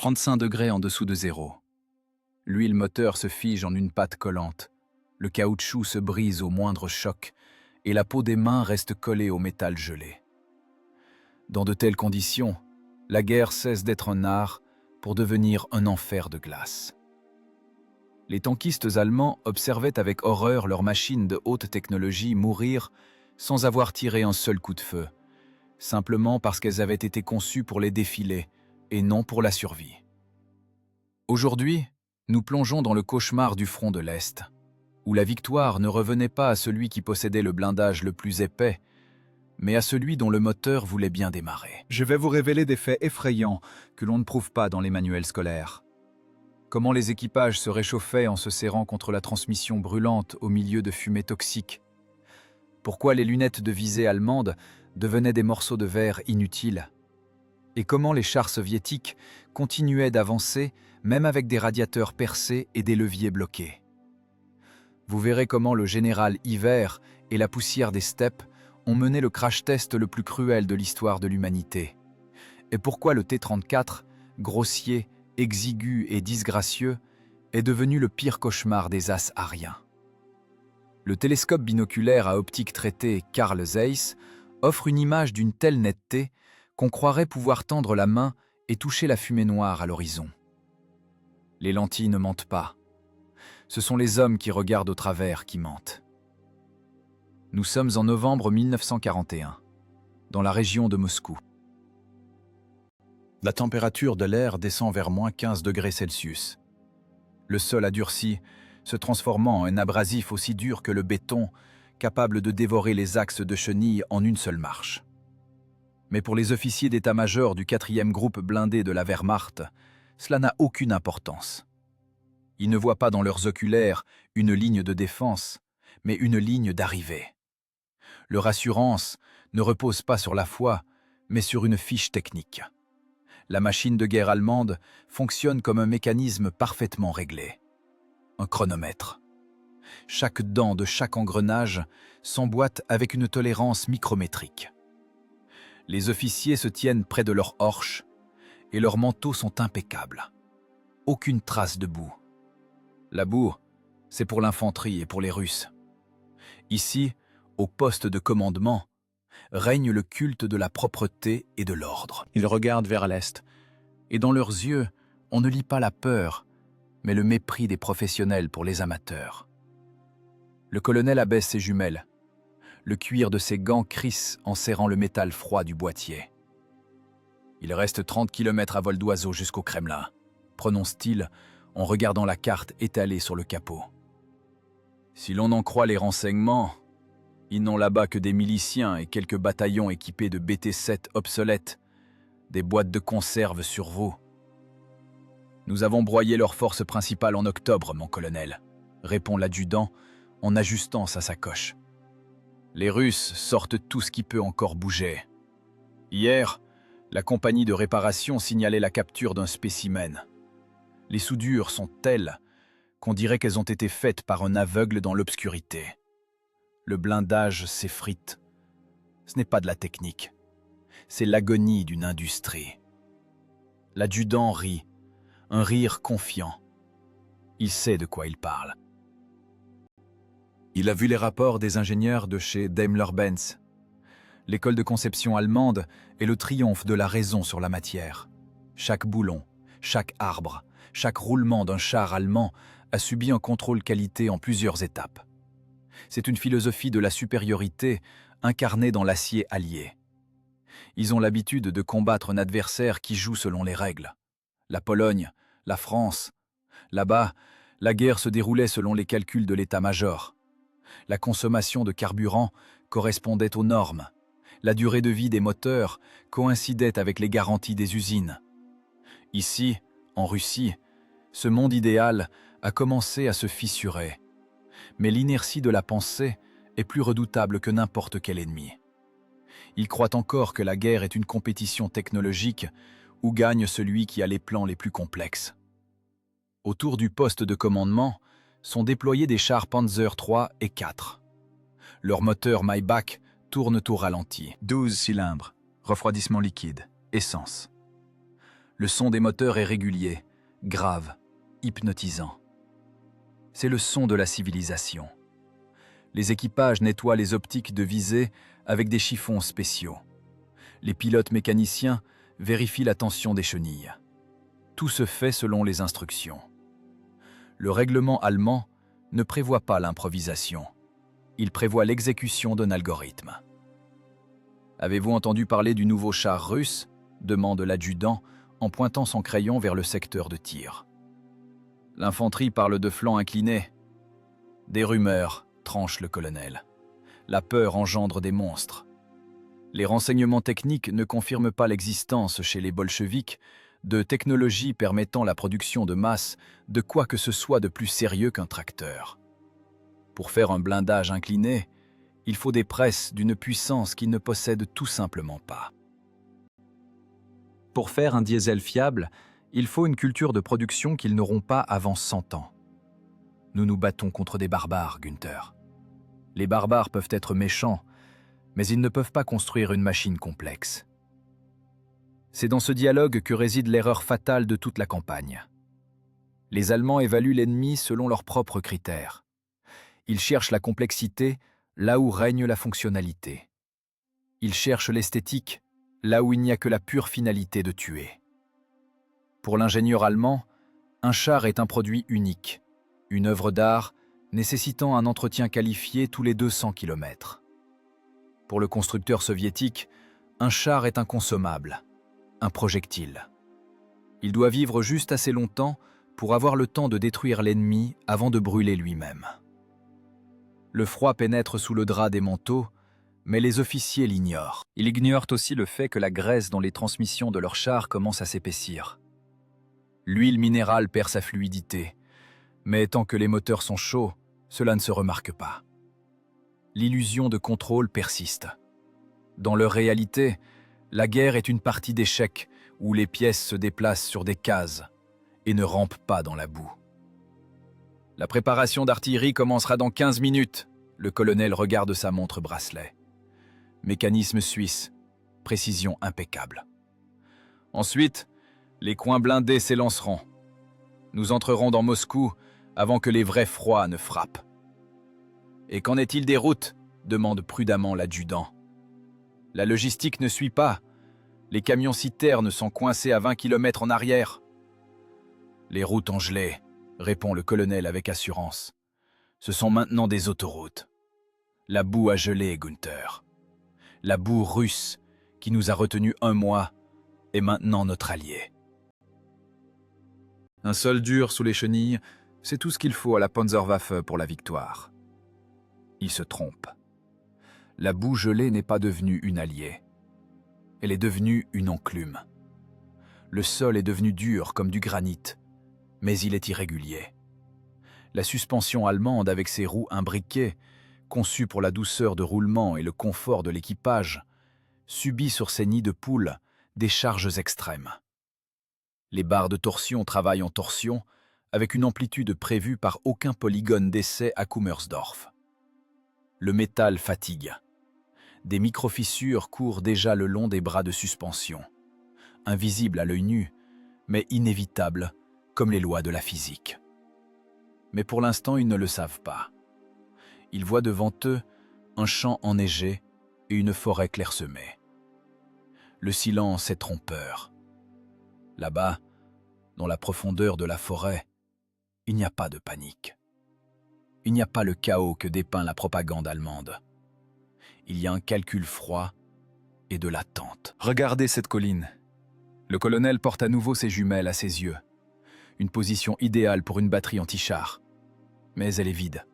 35 degrés en dessous de zéro. L'huile moteur se fige en une pâte collante. Le caoutchouc se brise au moindre choc et la peau des mains reste collée au métal gelé. Dans de telles conditions, la guerre cesse d'être un art pour devenir un enfer de glace. Les tankistes allemands observaient avec horreur leurs machines de haute technologie mourir sans avoir tiré un seul coup de feu, simplement parce qu'elles avaient été conçues pour les défiler et non pour la survie. Aujourd'hui, nous plongeons dans le cauchemar du front de l'Est, où la victoire ne revenait pas à celui qui possédait le blindage le plus épais, mais à celui dont le moteur voulait bien démarrer. Je vais vous révéler des faits effrayants que l'on ne prouve pas dans les manuels scolaires. Comment les équipages se réchauffaient en se serrant contre la transmission brûlante au milieu de fumées toxiques. Pourquoi les lunettes de visée allemandes devenaient des morceaux de verre inutiles. Et comment les chars soviétiques continuaient d'avancer même avec des radiateurs percés et des leviers bloqués. Vous verrez comment le général Hiver et la poussière des steppes ont mené le crash test le plus cruel de l'histoire de l'humanité. Et pourquoi le T-34, grossier, exigu et disgracieux, est devenu le pire cauchemar des as ariens. Le télescope binoculaire à optique traitée Carl Zeiss offre une image d'une telle netteté qu'on croirait pouvoir tendre la main et toucher la fumée noire à l'horizon. Les lentilles ne mentent pas. Ce sont les hommes qui regardent au travers qui mentent. Nous sommes en novembre 1941, dans la région de Moscou. La température de l'air descend vers moins 15 degrés Celsius. Le sol a durci, se transformant en un abrasif aussi dur que le béton, capable de dévorer les axes de chenilles en une seule marche. Mais pour les officiers d'état-major du 4e groupe blindé de la Wehrmacht, cela n'a aucune importance. Ils ne voient pas dans leurs oculaires une ligne de défense, mais une ligne d'arrivée. Leur assurance ne repose pas sur la foi, mais sur une fiche technique. La machine de guerre allemande fonctionne comme un mécanisme parfaitement réglé. Un chronomètre. Chaque dent de chaque engrenage s'emboîte avec une tolérance micrométrique. Les officiers se tiennent près de leur horche et leurs manteaux sont impeccables. Aucune trace de boue. La boue, c'est pour l'infanterie et pour les Russes. Ici, au poste de commandement, règne le culte de la propreté et de l'ordre. Ils regardent vers l'est, et dans leurs yeux, on ne lit pas la peur, mais le mépris des professionnels pour les amateurs. Le colonel abaisse ses jumelles. Le cuir de ses gants crisse en serrant le métal froid du boîtier. Il reste 30 km à vol d'oiseau jusqu'au Kremlin, prononce-t-il en regardant la carte étalée sur le capot. Si l'on en croit les renseignements, ils n'ont là-bas que des miliciens et quelques bataillons équipés de BT-7 obsolètes, des boîtes de conserve sur veau. Nous avons broyé leur force principale en octobre, mon colonel, répond l'adjudant en ajustant sa sacoche. Les Russes sortent tout ce qui peut encore bouger. Hier, la compagnie de réparation signalait la capture d'un spécimen. Les soudures sont telles qu'on dirait qu'elles ont été faites par un aveugle dans l'obscurité. Le blindage s'effrite. Ce n'est pas de la technique. C'est l'agonie d'une industrie. L'adjudant rit, un rire confiant. Il sait de quoi il parle. Il a vu les rapports des ingénieurs de chez Daimler-Benz. L'école de conception allemande est le triomphe de la raison sur la matière. Chaque boulon, chaque arbre, chaque roulement d'un char allemand a subi un contrôle qualité en plusieurs étapes. C'est une philosophie de la supériorité incarnée dans l'acier allié. Ils ont l'habitude de combattre un adversaire qui joue selon les règles. La Pologne, la France. Là-bas, la guerre se déroulait selon les calculs de l'état-major. La consommation de carburant correspondait aux normes. La durée de vie des moteurs coïncidait avec les garanties des usines. Ici, en Russie, ce monde idéal a commencé à se fissurer. Mais l'inertie de la pensée est plus redoutable que n'importe quel ennemi. Ils croient encore que la guerre est une compétition technologique où gagne celui qui a les plans les plus complexes. Autour du poste de commandement sont déployés des chars Panzer III et IV. Leurs moteurs Maybach tournent au ralenti. 12 cylindres, refroidissement liquide, essence. Le son des moteurs est régulier, grave, hypnotisant. C'est le son de la civilisation. Les équipages nettoient les optiques de visée avec des chiffons spéciaux. Les pilotes mécaniciens vérifient la tension des chenilles. Tout se fait selon les instructions. Le règlement allemand ne prévoit pas l'improvisation. Il prévoit l'exécution d'un algorithme. Avez-vous entendu parler du nouveau char russe ? Demande l'adjudant en pointant son crayon vers le secteur de tir. L'infanterie parle de flancs inclinés. Des rumeurs, tranche le colonel. La peur engendre des monstres. Les renseignements techniques ne confirment pas l'existence chez les bolcheviks de technologies permettant la production de masse de quoi que ce soit de plus sérieux qu'un tracteur. Pour faire un blindage incliné, il faut des presses d'une puissance qu'ils ne possèdent tout simplement pas. Pour faire un diesel fiable, il faut une culture de production qu'ils n'auront pas avant 100 ans. Nous nous battons contre des barbares, Günther. Les barbares peuvent être méchants, mais ils ne peuvent pas construire une machine complexe. C'est dans ce dialogue que réside l'erreur fatale de toute la campagne. Les Allemands évaluent l'ennemi selon leurs propres critères. Ils cherchent la complexité là où règne la fonctionnalité. Ils cherchent l'esthétique là où il n'y a que la pure finalité de tuer. Pour l'ingénieur allemand, un char est un produit unique, une œuvre d'art nécessitant un entretien qualifié tous les 200 km. Pour le constructeur soviétique, un char est un consommable, un projectile. Il doit vivre juste assez longtemps pour avoir le temps de détruire l'ennemi avant de brûler lui-même. Le froid pénètre sous le drap des manteaux, mais les officiers l'ignorent. Ils ignorent aussi le fait que la graisse dans les transmissions de leurs chars commence à s'épaissir. L'huile minérale perd sa fluidité, mais tant que les moteurs sont chauds, cela ne se remarque pas. L'illusion de contrôle persiste. Dans leur réalité, la guerre est une partie d'échecs où les pièces se déplacent sur des cases et ne rampent pas dans la boue. La préparation d'artillerie commencera dans 15 minutes. Le colonel regarde sa montre bracelet. Mécanisme suisse, précision impeccable. Ensuite, les coins blindés s'élanceront. Nous entrerons dans Moscou avant que les vrais froids ne frappent. Et qu'en est-il des routes ? Demande prudemment l'adjudant. La logistique ne suit pas. Les camions-citernes sont coincés à 20 km en arrière. Les routes ont gelé, répond le colonel avec assurance. Ce sont maintenant des autoroutes. La boue a gelé, Günther. La boue russe, qui nous a retenus 1 mois, est maintenant notre allié. Un sol dur sous les chenilles, c'est tout ce qu'il faut à la Panzerwaffe pour la victoire. Il se trompe. La boue gelée n'est pas devenue une alliée. Elle est devenue une enclume. Le sol est devenu dur comme du granit, mais il est irrégulier. La suspension allemande avec ses roues imbriquées, conçue pour la douceur de roulement et le confort de l'équipage, subit sur ses nids de poules des charges extrêmes. Les barres de torsion travaillent en torsion avec une amplitude prévue par aucun polygone d'essai à Kummersdorf. Le métal fatigue. Des micro-fissures courent déjà le long des bras de suspension, invisibles à l'œil nu, mais inévitables comme les lois de la physique. Mais pour l'instant, ils ne le savent pas. Ils voient devant eux un champ enneigé et une forêt clairsemée. Le silence est trompeur. Là-bas, dans la profondeur de la forêt, il n'y a pas de panique. Il n'y a pas le chaos que dépeint la propagande allemande. Il y a un calcul froid et de l'attente. Regardez cette colline. Le colonel porte à nouveau ses jumelles à ses yeux. Une position idéale pour une batterie anti-char. Mais elle est vide.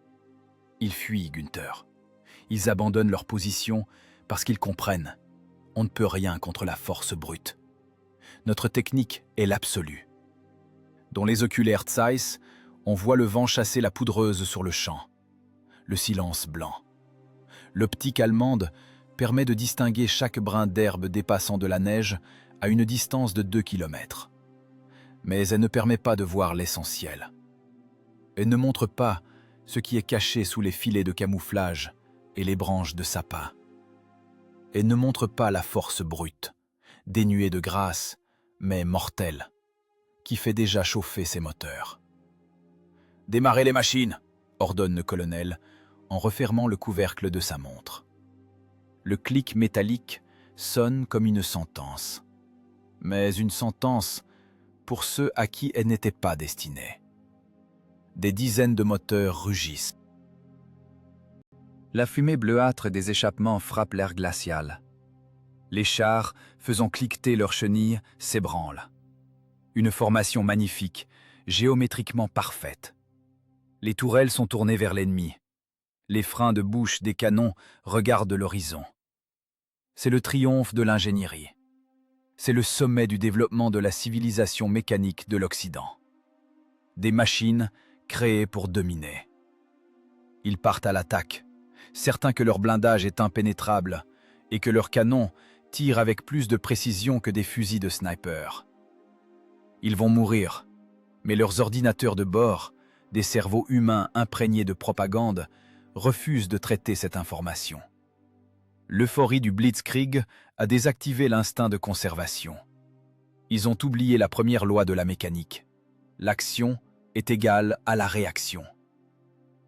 Ils fuient, Günther. Ils abandonnent leur position parce qu'ils comprennent. On ne peut rien contre la force brute. Notre technique est l'absolu. Dans les oculaires Zeiss, on voit le vent chasser la poudreuse sur le champ. Le silence blanc. L'optique allemande permet de distinguer chaque brin d'herbe dépassant de la neige à une distance de 2 km. Mais elle ne permet pas de voir l'essentiel. Elle ne montre pas ce qui est caché sous les filets de camouflage et les branches de sapin. Elle ne montre pas la force brute, dénuée de grâce, mais mortel, qui fait déjà chauffer ses moteurs. « Démarrez les machines !» ordonne le colonel en refermant le couvercle de sa montre. Le clic métallique sonne comme une sentence, mais une sentence pour ceux à qui elle n'était pas destinée. Des dizaines de moteurs rugissent. La fumée bleuâtre des échappements frappe l'air glacial. Les chars, faisant cliqueter leurs chenilles, s'ébranlent. Une formation magnifique, géométriquement parfaite. Les tourelles sont tournées vers l'ennemi. Les freins de bouche des canons regardent l'horizon. C'est le triomphe de l'ingénierie. C'est le sommet du développement de la civilisation mécanique de l'Occident. Des machines créées pour dominer. Ils partent à l'attaque, certains que leur blindage est impénétrable et que leurs canons tirent avec plus de précision que des fusils de sniper. Ils vont mourir, mais leurs ordinateurs de bord, des cerveaux humains imprégnés de propagande, refusent de traiter cette information. L'euphorie du Blitzkrieg a désactivé l'instinct de conservation. Ils ont oublié la première loi de la mécanique. L'action est égale à la réaction.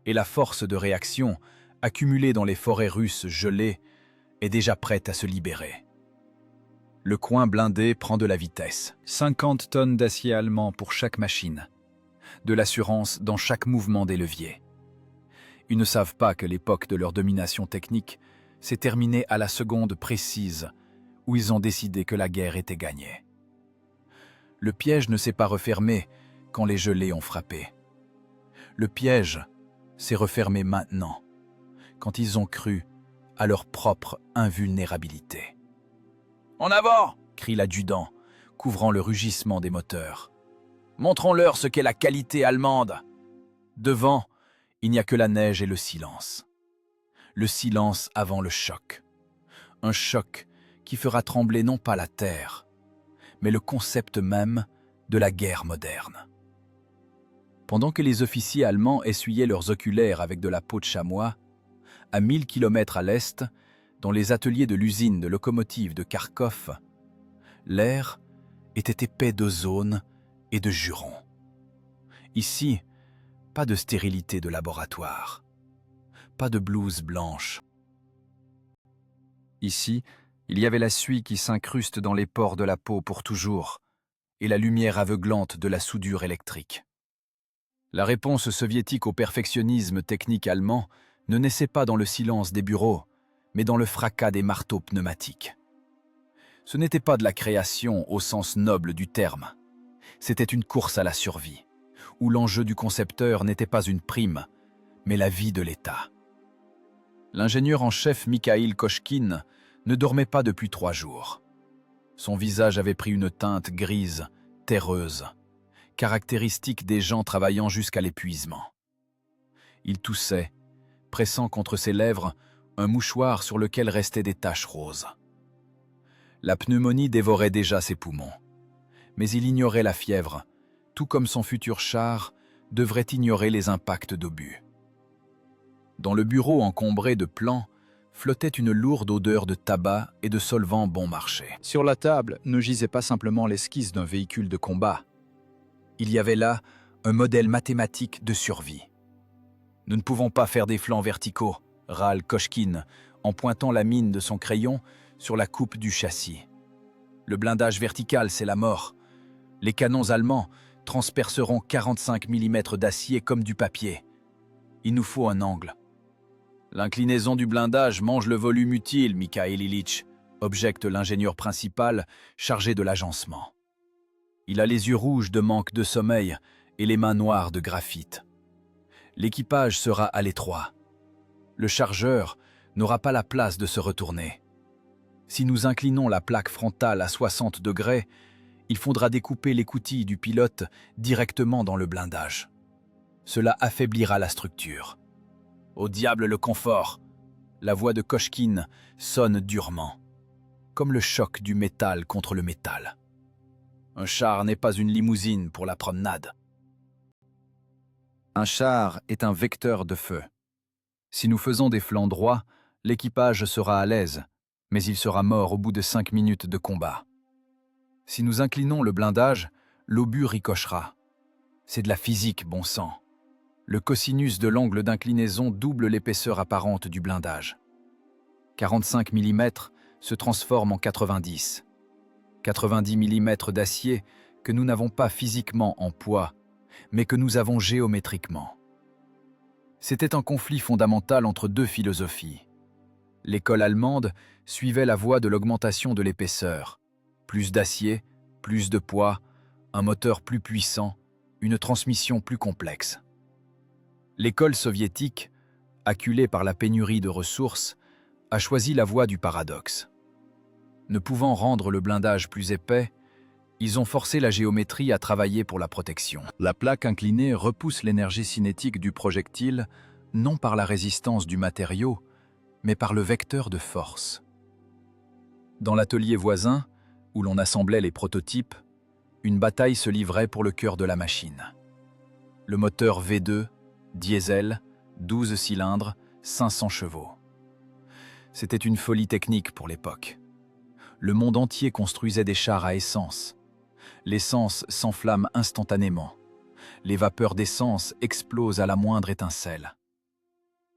Et la force de réaction, accumulée dans les forêts russes gelées, est déjà prête à se libérer. Le coin blindé prend de la vitesse. 50 tonnes d'acier allemand pour chaque machine. De l'assurance dans chaque mouvement des leviers. Ils ne savent pas que l'époque de leur domination technique s'est terminée à la seconde précise où ils ont décidé que la guerre était gagnée. Le piège ne s'est pas refermé quand les gelées ont frappé. Le piège s'est refermé maintenant, quand ils ont cru à leur propre invulnérabilité. « En avant !» crie l'adjudant, couvrant le rugissement des moteurs. « Montrons-leur ce qu'est la qualité allemande !» Devant, il n'y a que la neige et le silence. Le silence avant le choc. Un choc qui fera trembler non pas la terre, mais le concept même de la guerre moderne. Pendant que les officiers allemands essuyaient leurs oculaires avec de la peau de chamois, à 1000 km à l'est, dans les ateliers de l'usine de locomotives de Kharkov, l'air était épais d'ozone et de jurons. Ici, pas de stérilité de laboratoire, pas de blouse blanche. Ici, il y avait la suie qui s'incruste dans les pores de la peau pour toujours, et la lumière aveuglante de la soudure électrique. La réponse soviétique au perfectionnisme technique allemand ne naissait pas dans le silence des bureaux, mais dans le fracas des marteaux pneumatiques. Ce n'était pas de la création au sens noble du terme. C'était une course à la survie, où l'enjeu du concepteur n'était pas une prime, mais la vie de l'État. L'ingénieur en chef Mikhaïl Kochkine ne dormait pas depuis 3 jours. Son visage avait pris une teinte grise, terreuse, caractéristique des gens travaillant jusqu'à l'épuisement. Il toussait, pressant contre ses lèvres un mouchoir sur lequel restaient des taches roses. La pneumonie dévorait déjà ses poumons, mais il ignorait la fièvre, tout comme son futur char devrait ignorer les impacts d'obus. Dans le bureau encombré de plans, flottait une lourde odeur de tabac et de solvants bon marché. Sur la table ne gisait pas simplement l'esquisse d'un véhicule de combat. Il y avait là un modèle mathématique de survie. « Nous ne pouvons pas faire des flancs verticaux », râle Kochkine, en pointant la mine de son crayon sur la coupe du châssis. « Le blindage vertical, c'est la mort. Les canons allemands transperceront 45 mm d'acier comme du papier. Il nous faut un angle. » « L'inclinaison du blindage mange le volume utile, Mikhail Ilitch, objecte l'ingénieur principal chargé de l'agencement. Il a les yeux rouges de manque de sommeil et les mains noires de graphite. L'équipage sera à l'étroit. Le chargeur n'aura pas la place de se retourner. Si nous inclinons la plaque frontale à 60 degrés, il faudra découper l'écoutille du pilote directement dans le blindage. Cela affaiblira la structure. Au diable le confort! La voix de Kochkine sonne durement, comme le choc du métal contre le métal. Un char n'est pas une limousine pour la promenade. Un char est un vecteur de feu. Si nous faisons des flancs droits, l'équipage sera à l'aise, mais il sera mort au bout de 5 minutes de combat. Si nous inclinons le blindage, l'obus ricochera. C'est de la physique, bon sang. Le cosinus de l'angle d'inclinaison double l'épaisseur apparente du blindage. 45 mm se transforme en 90. 90 mm d'acier que nous n'avons pas physiquement en poids, mais que nous avons géométriquement. C'était un conflit fondamental entre deux philosophies. L'école allemande suivait la voie de l'augmentation de l'épaisseur. Plus d'acier, plus de poids, un moteur plus puissant, une transmission plus complexe. L'école soviétique, acculée par la pénurie de ressources, a choisi la voie du paradoxe. Ne pouvant rendre le blindage plus épais, ils ont forcé la géométrie à travailler pour la protection. La plaque inclinée repousse l'énergie cinétique du projectile, non par la résistance du matériau, mais par le vecteur de force. Dans l'atelier voisin, où l'on assemblait les prototypes, une bataille se livrait pour le cœur de la machine. Le moteur V2, diesel, 12 cylindres, 500 chevaux. C'était une folie technique pour l'époque. Le monde entier construisait des chars à essence. L'essence s'enflamme instantanément. Les vapeurs d'essence explosent à la moindre étincelle.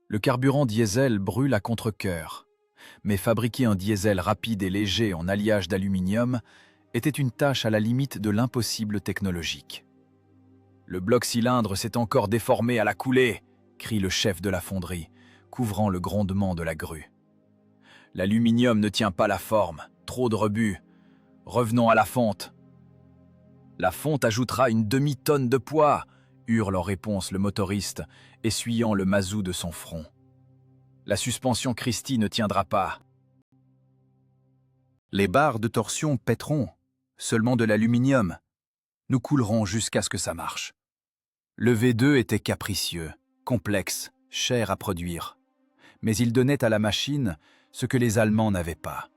Le carburant diesel brûle à contre-cœur. Mais fabriquer un diesel rapide et léger en alliage d'aluminium était une tâche à la limite de l'impossible technologique. « Le bloc-cylindre s'est encore déformé à la coulée !» crie le chef de la fonderie, couvrant le grondement de la grue. « L'aluminium ne tient pas la forme, trop de rebut. Revenons à la fonte. »« La fonte ajoutera une demi-tonne de poids !» hurle en réponse le motoriste, essuyant le mazout de son front. « La suspension Christie ne tiendra pas. » Les barres de torsion pèteront, seulement de l'aluminium. Nous coulerons jusqu'à ce que ça marche. Le V2 était capricieux, complexe, cher à produire. Mais il donnait à la machine ce que les Allemands n'avaient pas.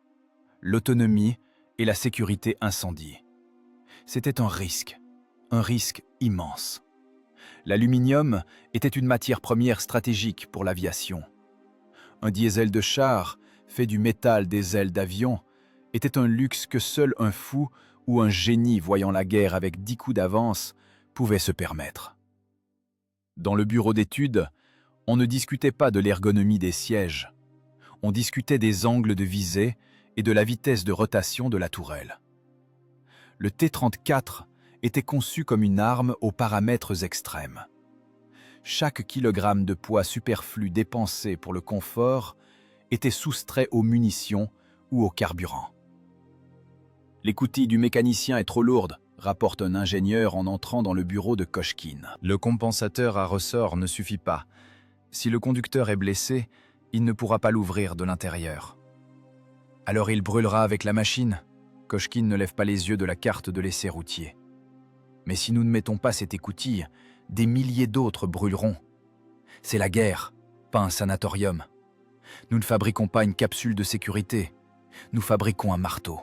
L'autonomie et la sécurité incendie. C'était un risque immense. L'aluminium était une matière première stratégique pour l'aviation. Un diesel de char, fait du métal des ailes d'avion, était un luxe que seul un fou ou un génie voyant la guerre avec 10 coups d'avance pouvait se permettre. Dans le bureau d'études, on ne discutait pas de l'ergonomie des sièges. On discutait des angles de visée et de la vitesse de rotation de la tourelle. Le T-34 était conçu comme une arme aux paramètres extrêmes. Chaque kilogramme de poids superflu dépensé pour le confort était soustrait aux munitions ou au carburant. « L'écoutille du mécanicien est trop lourde », rapporte un ingénieur en entrant dans le bureau de Kochkine. Le compensateur à ressort ne suffit pas. Si le conducteur est blessé, il ne pourra pas l'ouvrir de l'intérieur. Alors il brûlera avec la machine. Kochkine ne lève pas les yeux de la carte de l'essai routier. Mais si nous ne mettons pas cette écoutille, des milliers d'autres brûleront. C'est la guerre, pas un sanatorium. Nous ne fabriquons pas une capsule de sécurité, nous fabriquons un marteau.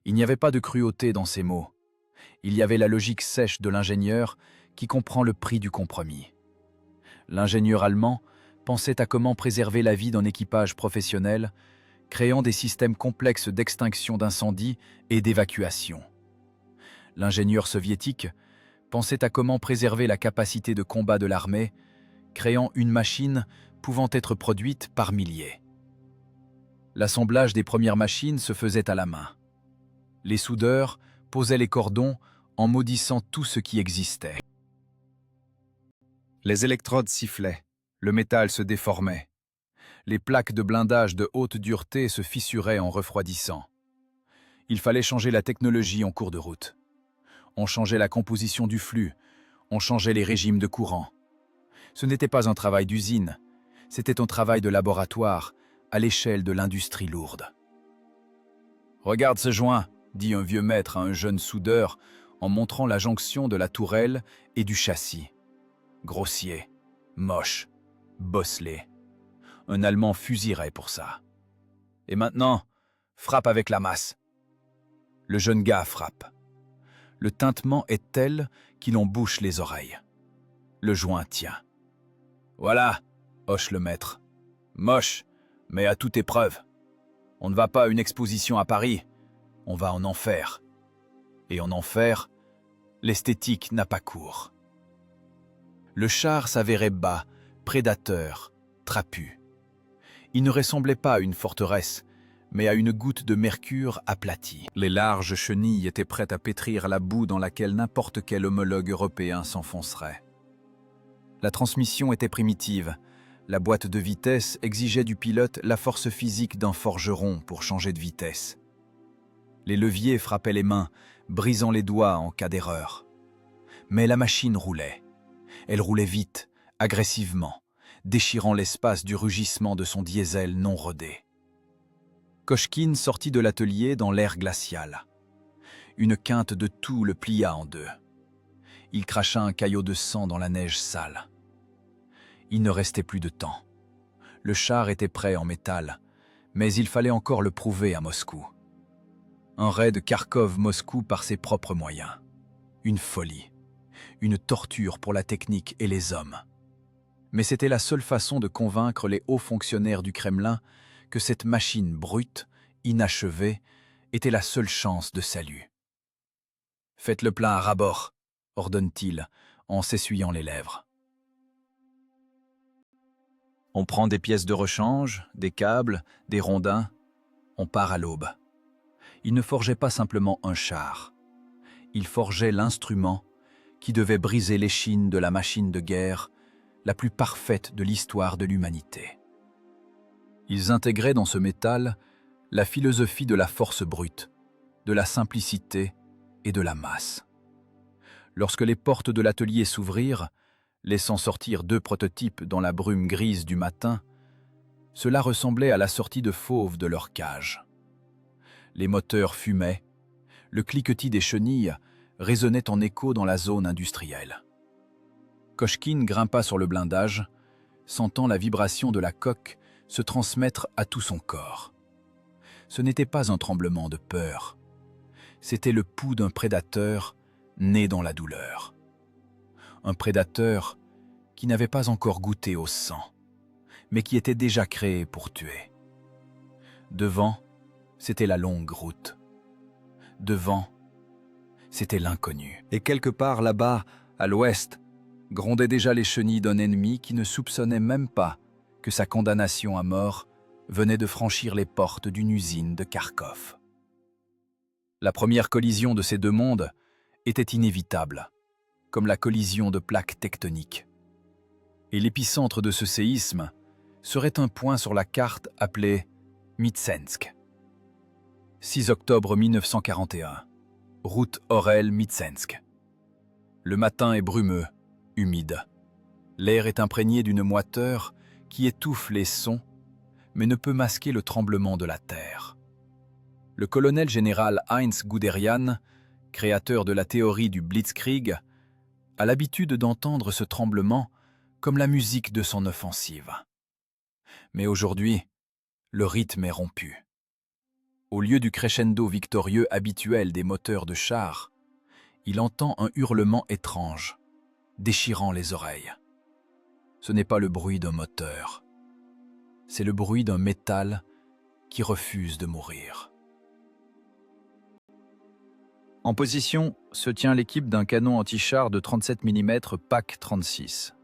Il n'y avait pas de cruauté dans ces mots. Il y avait la logique sèche de l'ingénieur qui comprend le prix du compromis. L'ingénieur allemand pensait à comment préserver la vie d'un équipage professionnel, créant des systèmes complexes d'extinction d'incendie et d'évacuation. L'ingénieur soviétique pensait à comment préserver la capacité de combat de l'armée, créant une machine pouvant être produite par milliers. L'assemblage des premières machines se faisait à la main. Les soudeurs posaient les cordons en maudissant tout ce qui existait. Les électrodes sifflaient, le métal se déformait. Les plaques de blindage de haute dureté se fissuraient en refroidissant. Il fallait changer la technologie en cours de route. On changeait la composition du flux, on changeait les régimes de courant. Ce n'était pas un travail d'usine, c'était un travail de laboratoire, à l'échelle de l'industrie lourde. « Regarde ce joint », dit un vieux maître à un jeune soudeur en montrant la jonction de la tourelle et du châssis. Grossier, moche, bosselé. Un Allemand fusillerait pour ça. Et maintenant, frappe avec la masse. Le jeune gars frappe. Le tintement est tel qu'il en bouche les oreilles. Le joint tient. Voilà, hoche le maître. Moche, mais à toute épreuve. On ne va pas à une exposition à Paris. on va en enfer. Et en enfer, l'esthétique n'a pas cours. Le char s'avérait bas, prédateur, trapu. Il ne ressemblait pas à une forteresse, mais à une goutte de mercure aplatie. Les larges chenilles étaient prêtes à pétrir la boue dans laquelle n'importe quel homologue européen s'enfoncerait. La transmission était primitive. La boîte de vitesse exigeait du pilote la force physique d'un forgeron pour changer de vitesse. Les leviers frappaient les mains, brisant les doigts en cas d'erreur. Mais la machine roulait. Elle roulait vite, agressivement, déchirant l'espace du rugissement de son diesel non rodé. Kochkine sortit de l'atelier dans l'air glacial. Une quinte de toux le plia en deux. Il cracha un caillot de sang dans la neige sale. Il ne restait plus de temps. Le char était prêt en métal, mais il fallait encore le prouver à Moscou. Un raid Kharkov-Moscou par ses propres moyens. Une folie. Une torture pour la technique et les hommes. Mais c'était la seule façon de convaincre les hauts fonctionnaires du Kremlin que cette machine brute, inachevée, était la seule chance de salut. « Faites le plein à ras-bord », ordonne-t-il, en s'essuyant les lèvres. On prend des pièces de rechange, des câbles, des rondins, on part à l'aube. Il ne forgeait pas simplement un char. Il forgeait l'instrument qui devait briser l'échine de la machine de guerre la plus parfaite de l'histoire de l'humanité. Ils intégraient dans ce métal la philosophie de la force brute, de la simplicité et de la masse. Lorsque les portes de l'atelier s'ouvrirent, laissant sortir 2 prototypes dans la brume grise du matin, cela ressemblait à la sortie de fauves de leur cage. Les moteurs fumaient, le cliquetis des chenilles résonnait en écho dans la zone industrielle. Kochkine grimpa sur le blindage, sentant la vibration de la coque se transmettre à tout son corps. Ce n'était pas un tremblement de peur, c'était le pouls d'un prédateur né dans la douleur. Un prédateur qui n'avait pas encore goûté au sang, mais qui était déjà créé pour tuer. Devant, c'était la longue route. Devant, c'était l'inconnu. Et quelque part là-bas, à l'ouest, grondaient déjà les chenilles d'un ennemi qui ne soupçonnait même pas que sa condamnation à mort venait de franchir les portes d'une usine de Kharkov. La première collision de ces 2 mondes était inévitable, comme la collision de plaques tectoniques. Et l'épicentre de ce séisme serait un point sur la carte appelé Mitsensk. 6 octobre 1941, route Orel-Mitsensk. Le matin est brumeux, humide. L'air est imprégné d'une moiteur qui étouffe les sons, mais ne peut masquer le tremblement de la terre. Le colonel général Heinz Guderian, créateur de la théorie du Blitzkrieg, a l'habitude d'entendre ce tremblement comme la musique de son offensive. Mais aujourd'hui, le rythme est rompu. Au lieu du crescendo victorieux habituel des moteurs de chars, il entend un hurlement étrange, déchirant les oreilles. Ce n'est pas le bruit d'un moteur, c'est le bruit d'un métal qui refuse de mourir. En position se tient l'équipe d'un canon anti-char de 37 mm PAK 36.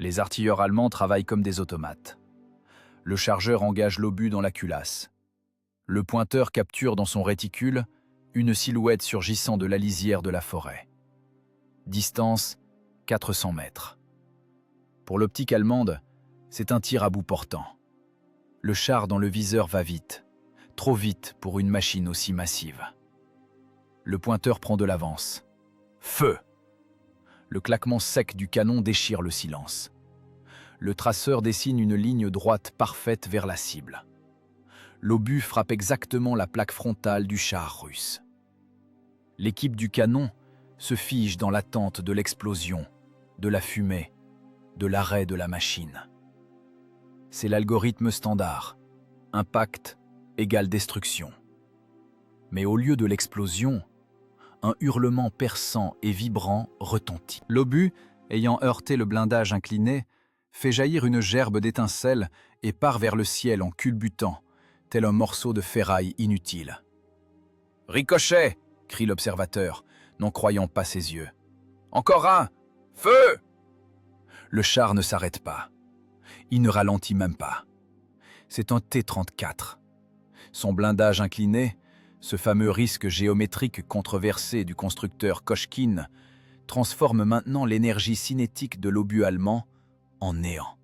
Les artilleurs allemands travaillent comme des automates. Le chargeur engage l'obus dans la culasse. Le pointeur capture dans son réticule une silhouette surgissant de la lisière de la forêt. Distance 400 mètres. Pour l'optique allemande, c'est un tir à bout portant. Le char dans le viseur va vite, trop vite pour une machine aussi massive. Le pointeur prend de l'avance. Feu! Le claquement sec du canon déchire le silence. Le traceur dessine une ligne droite parfaite vers la cible. L'obus frappe exactement la plaque frontale du char russe. L'équipe du canon se fige dans l'attente de l'explosion, de la fumée, de l'arrêt de la machine. C'est l'algorithme standard. Impact égale destruction. Mais au lieu de l'explosion, un hurlement perçant et vibrant retentit. L'obus, ayant heurté le blindage incliné, fait jaillir une gerbe d'étincelles et part vers le ciel en culbutant, tel un morceau de ferraille inutile. Ricochet! Crie l'observateur, n'en croyant pas ses yeux. Encore un! Feu! Le char ne s'arrête pas. Il ne ralentit même pas. C'est un T-34. Son blindage incliné, ce fameux risque géométrique controversé du constructeur Kochkin, transforme maintenant l'énergie cinétique de l'obus allemand en néant.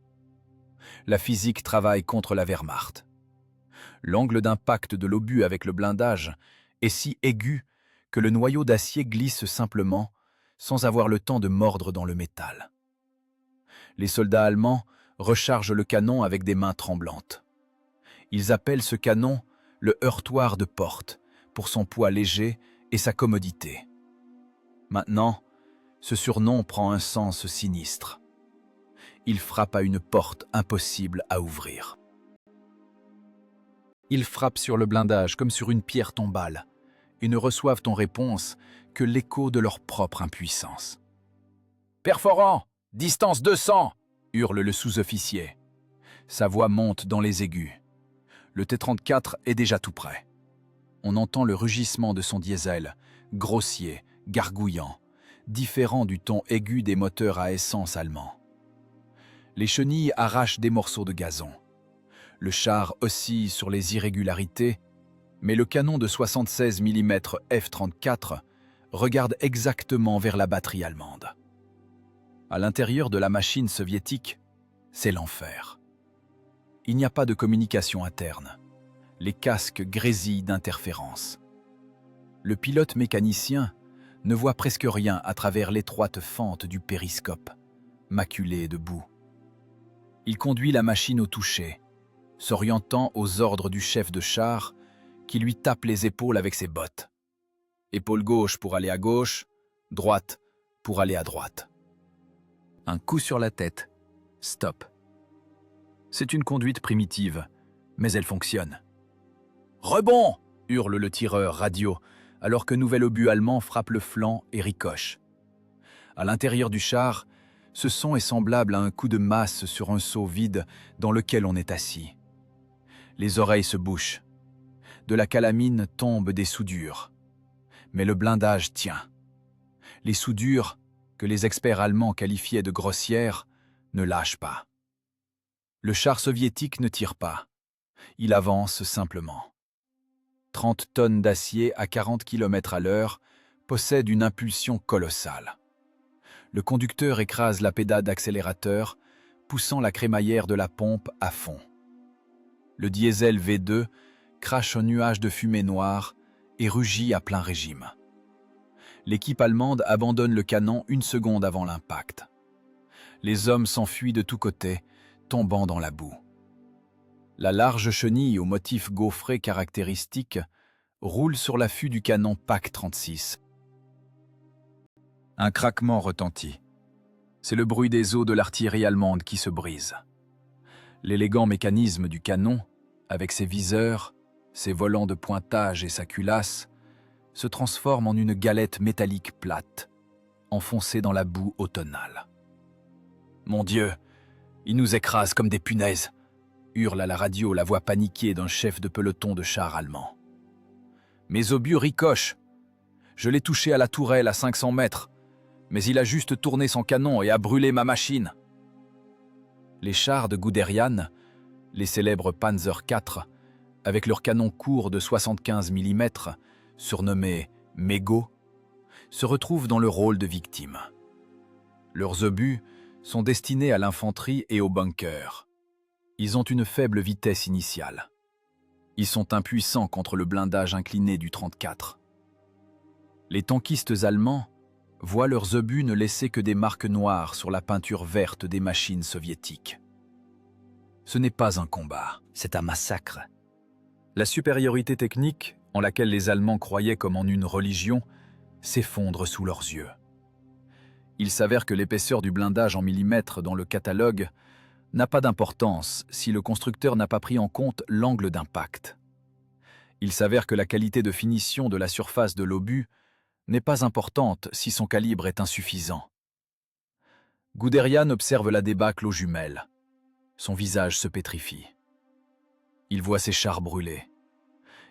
La physique travaille contre la Wehrmacht. L'angle d'impact de l'obus avec le blindage est si aigu que le noyau d'acier glisse simplement, sans avoir le temps de mordre dans le métal. Les soldats allemands rechargent le canon avec des mains tremblantes. Ils appellent ce canon le heurtoir de porte, pour son poids léger et sa commodité. Maintenant, ce surnom prend un sens sinistre. Il frappe à une porte impossible à ouvrir. Ils frappent sur le blindage comme sur une pierre tombale et ne reçoivent en réponse que l'écho de leur propre impuissance. « Perforant! Distance 200 !» hurle le sous-officier. Sa voix monte dans les aigus. Le T-34 est déjà tout près. On entend le rugissement de son diesel, grossier, gargouillant, différent du ton aigu des moteurs à essence allemands. Les chenilles arrachent des morceaux de gazon. Le char oscille sur les irrégularités, mais le canon de 76 mm F-34 regarde exactement vers la batterie allemande. À l'intérieur de la machine soviétique, c'est l'enfer. Il n'y a pas de communication interne. Les casques grésillent d'interférences. Le pilote mécanicien ne voit presque rien à travers l'étroite fente du périscope, maculée de boue. Il conduit la machine au toucher, s'orientant aux ordres du chef de char qui lui tape les épaules avec ses bottes. Épaule gauche pour aller à gauche, droite pour aller à droite. Un coup sur la tête, stop. C'est une conduite primitive, mais elle fonctionne. « Rebond !» hurle le tireur radio, alors que nouvel obus allemand frappe le flanc et ricoche. À l'intérieur du char, ce son est semblable à un coup de masse sur un seau vide dans lequel on est assis. Les oreilles se bouchent. De la calamine tombent des soudures. Mais le blindage tient. Les soudures, que les experts allemands qualifiaient de grossières, ne lâchent pas. Le char soviétique ne tire pas. Il avance simplement. 30 tonnes d'acier à 40 km/h possèdent une impulsion colossale. Le conducteur écrase la pédale d'accélérateur, poussant la crémaillère de la pompe à fond. Le diesel V2 crache un nuage de fumée noire et rugit à plein régime. L'équipe allemande abandonne le canon une seconde avant l'impact. Les hommes s'enfuient de tous côtés, tombant dans la boue. La large chenille au motif gaufré caractéristique roule sur l'affût du canon PaK-36. Un craquement retentit. C'est le bruit des os de l'artillerie allemande qui se brise. L'élégant mécanisme du canon, avec ses viseurs, ses volants de pointage et sa culasse, se transforme en une galette métallique plate, enfoncée dans la boue automnale. « Mon Dieu, il nous écrase comme des punaises !» hurle à la radio la voix paniquée d'un chef de peloton de chars allemand. « Mes obus ricochent. Je l'ai touché à la tourelle à 500 mètres, mais il a juste tourné son canon et a brûlé ma machine. » Les chars de Guderian, les célèbres Panzer IV, avec leurs canons courts de 75 mm, surnommés « mégots », se retrouvent dans le rôle de victimes. Leurs obus sont destinés à l'infanterie et aux bunkers. Ils ont une faible vitesse initiale. Ils sont impuissants contre le blindage incliné du 34. Les tankistes allemands voient leurs obus ne laisser que des marques noires sur la peinture verte des machines soviétiques. Ce n'est pas un combat, c'est un massacre. La supériorité technique, en laquelle les Allemands croyaient comme en une religion, s'effondre sous leurs yeux. Il s'avère que l'épaisseur du blindage en millimètres dans le catalogue n'a pas d'importance si le constructeur n'a pas pris en compte l'angle d'impact. Il s'avère que la qualité de finition de la surface de l'obus n'est pas importante si son calibre est insuffisant. Guderian observe la débâcle aux jumelles. Son visage se pétrifie. Il voit ses chars brûler.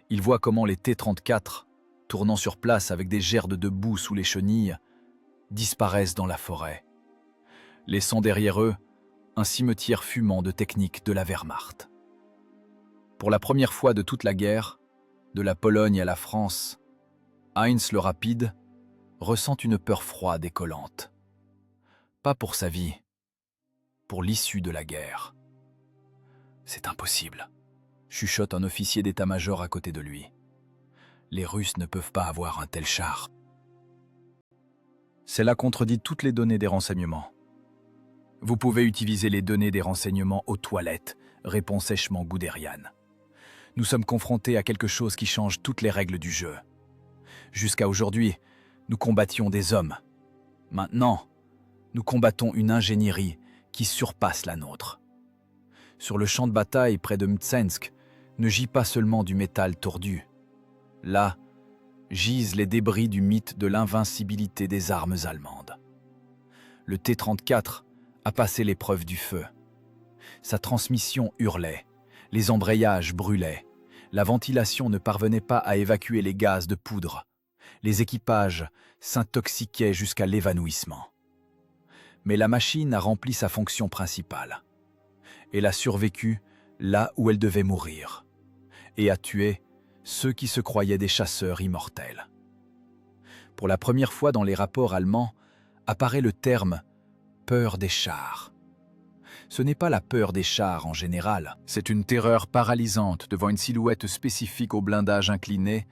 Il voit comment les T-34, tournant sur place avec des gerdes de boue sous les chenilles, disparaissent dans la forêt, laissant derrière eux un cimetière fumant de techniques de la Wehrmacht. Pour la première fois de toute la guerre, de la Pologne à la France, Heinz le Rapide ressent une peur froide et collante. Pas pour sa vie, pour l'issue de la guerre. C'est impossible, chuchote un officier d'état-major à côté de lui. Les Russes ne peuvent pas avoir un tel char. Cela contredit toutes les données des renseignements. Vous pouvez utiliser les données des renseignements aux toilettes, répond sèchement Guderian. Nous sommes confrontés à quelque chose qui change toutes les règles du jeu. Jusqu'à aujourd'hui, nous combattions des hommes. Maintenant, nous combattons une ingénierie qui surpasse la nôtre. Sur le champ de bataille près de Mtsensk, ne gît pas seulement du métal tordu. Là, gisent les débris du mythe de l'invincibilité des armes allemandes. Le T-34 a passé l'épreuve du feu. Sa transmission hurlait, les embrayages brûlaient, la ventilation ne parvenait pas à évacuer les gaz de poudre. Les équipages s'intoxiquaient jusqu'à l'évanouissement. Mais la machine a rempli sa fonction principale. Elle a survécu là où elle devait mourir, et a tué ceux qui se croyaient des chasseurs immortels. Pour la première fois dans les rapports allemands, apparaît le terme « peur des chars ». Ce n'est pas la peur des chars en général, c'est une terreur paralysante devant une silhouette spécifique au blindage incliné,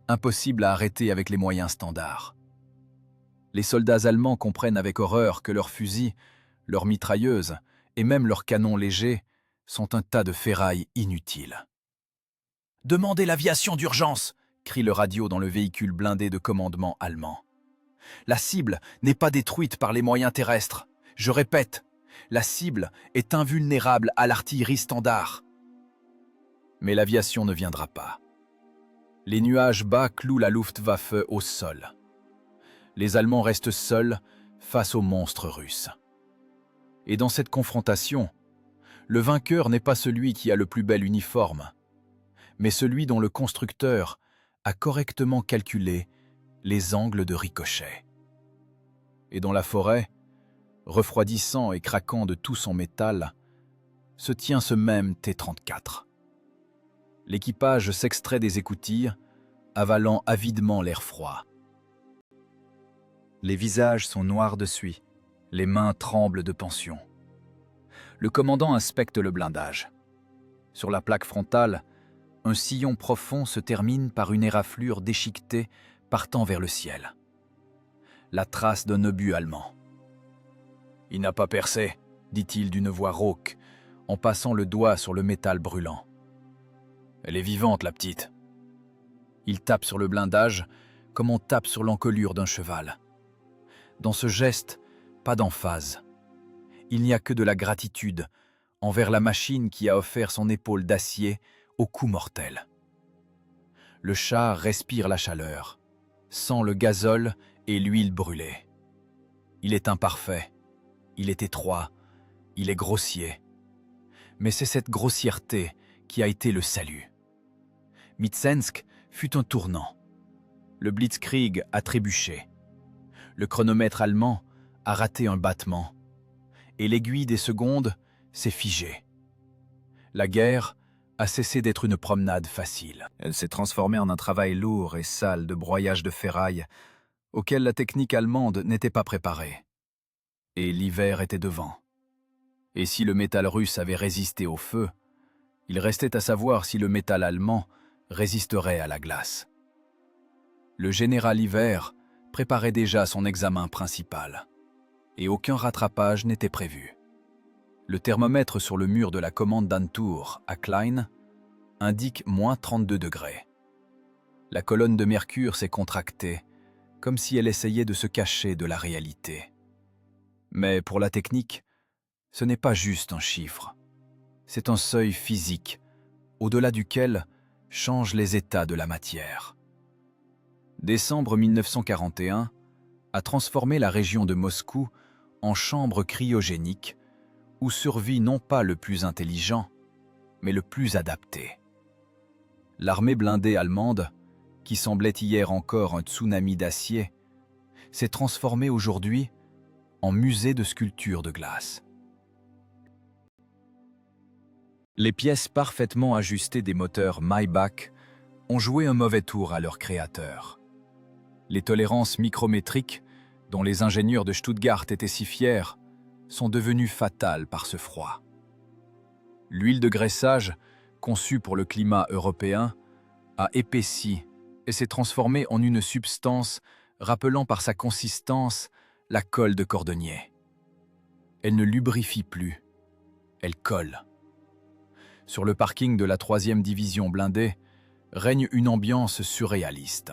impossible à arrêter avec les moyens standards. Les soldats allemands comprennent avec horreur que leurs fusils, leurs mitrailleuses et même leurs canons légers sont un tas de ferraille inutile. « Demandez l'aviation d'urgence !» crie le radio dans le véhicule blindé de commandement allemand. « La cible n'est pas détruite par les moyens terrestres. Je répète, la cible est invulnérable à l'artillerie standard. » Mais l'aviation ne viendra pas. Les nuages bas clouent la Luftwaffe au sol. Les Allemands restent seuls face aux monstres russes. Et dans cette confrontation, le vainqueur n'est pas celui qui a le plus bel uniforme, mais celui dont le constructeur a correctement calculé les angles de ricochet. Et dans la forêt, refroidissant et craquant de tout son métal, se tient ce même T-34. L'équipage s'extrait des écoutilles, avalant avidement l'air froid. Les visages sont noirs de suie, les mains tremblent de tension. Le commandant inspecte le blindage. Sur la plaque frontale, un sillon profond se termine par une éraflure déchiquetée partant vers le ciel. La trace d'un obus allemand. « Il n'a pas percé », dit-il d'une voix rauque, en passant le doigt sur le métal brûlant. « Elle est vivante, la petite. » Il tape sur le blindage comme on tape sur l'encolure d'un cheval. Dans ce geste, pas d'emphase. Il n'y a que de la gratitude envers la machine qui a offert son épaule d'acier au coup mortel. Le char respire la chaleur, sent le gazole et l'huile brûlée. Il est imparfait, il est étroit, il est grossier. Mais c'est cette grossièreté qui a été le salut. Mtsensk fut un tournant. Le Blitzkrieg a trébuché. Le chronomètre allemand a raté un battement. Et l'aiguille des secondes s'est figée. La guerre a cessé d'être une promenade facile. Elle s'est transformée en un travail lourd et sale de broyage de ferraille auquel la technique allemande n'était pas préparée. Et l'hiver était devant. Et si le métal russe avait résisté au feu, il restait à savoir si le métal allemand résisterait à la glace. Le général Hiver préparait déjà son examen principal, et aucun rattrapage n'était prévu. Le thermomètre sur le mur de la commande d'Antour à Klein indique moins 32 degrés. La colonne de mercure s'est contractée, comme si elle essayait de se cacher de la réalité. Mais pour la technique, ce n'est pas juste un chiffre. C'est un seuil physique, au-delà duquel changent les états de la matière. Décembre 1941 a transformé la région de Moscou en chambre cryogénique où survit non pas le plus intelligent, mais le plus adapté. L'armée blindée allemande qui semblait hier encore un tsunami d'acier, s'est transformé aujourd'hui en musée de sculptures de glace. Les pièces parfaitement ajustées des moteurs Maybach ont joué un mauvais tour à leur créateur. Les tolérances micrométriques, dont les ingénieurs de Stuttgart étaient si fiers, sont devenues fatales par ce froid. L'huile de graissage, conçue pour le climat européen, a épaissi et s'est transformée en une substance rappelant par sa consistance la colle de cordonnier. Elle ne lubrifie plus, elle colle. Sur le parking de la 3e division blindée règne une ambiance surréaliste.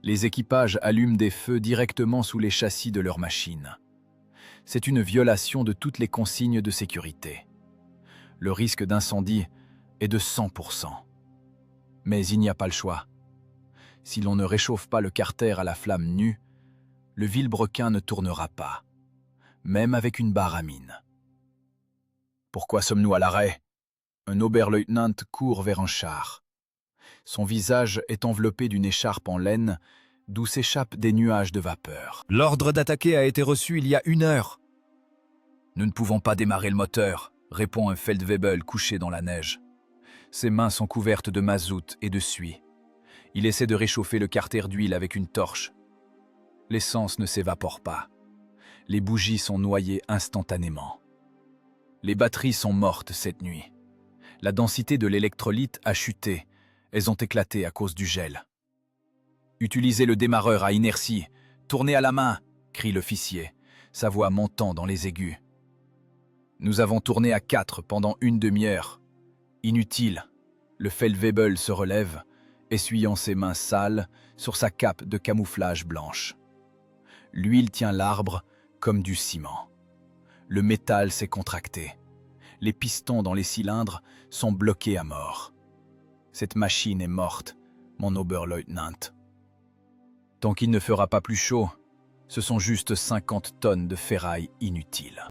Les équipages allument des feux directement sous les châssis de leurs machines. C'est une violation de toutes les consignes de sécurité. Le risque d'incendie est de 100%. Mais il n'y a pas le choix. Si l'on ne réchauffe pas le carter à la flamme nue, le vilebrequin ne tournera pas, même avec une barre à mine. Pourquoi sommes-nous à l'arrêt ? Un Oberleutnant court vers un char. Son visage est enveloppé d'une écharpe en laine, d'où s'échappent des nuages de vapeur. L'ordre d'attaquer a été reçu il y a 1 heure. Nous ne pouvons pas démarrer le moteur, répond un Feldwebel couché dans la neige. Ses mains sont couvertes de mazout et de suie. Il essaie de réchauffer le carter d'huile avec une torche. L'essence ne s'évapore pas. Les bougies sont noyées instantanément. Les batteries sont mortes cette nuit. La densité de l'électrolyte a chuté. Elles ont éclaté à cause du gel. « Utilisez le démarreur à inertie. Tournez à la main !» crie l'officier, sa voix montant dans les aigus. Nous avons tourné à 4 pendant 1 demi-heure. Inutile. Le Feldwebel se relève, essuyant ses mains sales sur sa cape de camouflage blanche. L'huile tient l'arbre comme du ciment. Le métal s'est contracté. Les pistons dans les cylindres sont bloqués à mort. Cette machine est morte, mon Oberleutnant. Tant qu'il ne fera pas plus chaud, ce sont juste 50 tonnes de ferraille inutiles.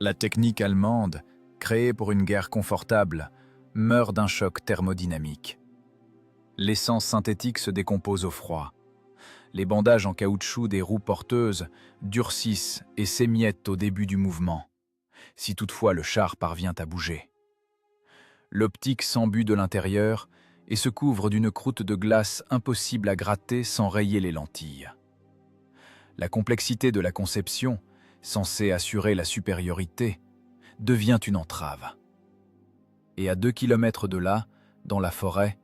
La technique allemande, créée pour une guerre confortable, meurt d'un choc thermodynamique. L'essence synthétique se décompose au froid. Les bandages en caoutchouc des roues porteuses durcissent et s'émiettent au début du mouvement, si toutefois le char parvient à bouger. L'optique s'embue de l'intérieur et se couvre d'une croûte de glace impossible à gratter sans rayer les lentilles. La complexité de la conception, censée assurer la supériorité, devient une entrave. Et à 2 kilomètres de là, dans la forêt,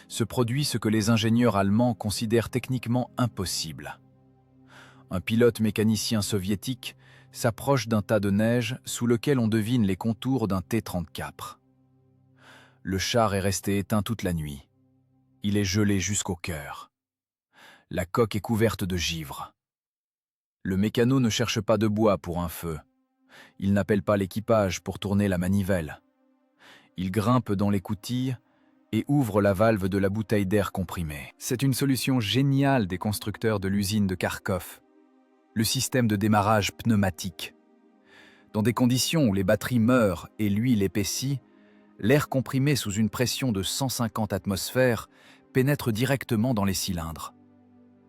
se produit ce que les ingénieurs allemands considèrent techniquement impossible. Un pilote mécanicien soviétique s'approche d'un tas de neige sous lequel on devine les contours d'un T-34. Le char est resté éteint toute la nuit. Il est gelé jusqu'au cœur. La coque est couverte de givre. Le mécano ne cherche pas de bois pour un feu. Il n'appelle pas l'équipage pour tourner la manivelle. Il grimpe dans l'écoutille et ouvre la valve de la bouteille d'air comprimé. C'est une solution géniale des constructeurs de l'usine de Kharkov. Le système de démarrage pneumatique. Dans des conditions où les batteries meurent et l'huile épaissit, l'air comprimé sous une pression de 150 atmosphères pénètre directement dans les cylindres.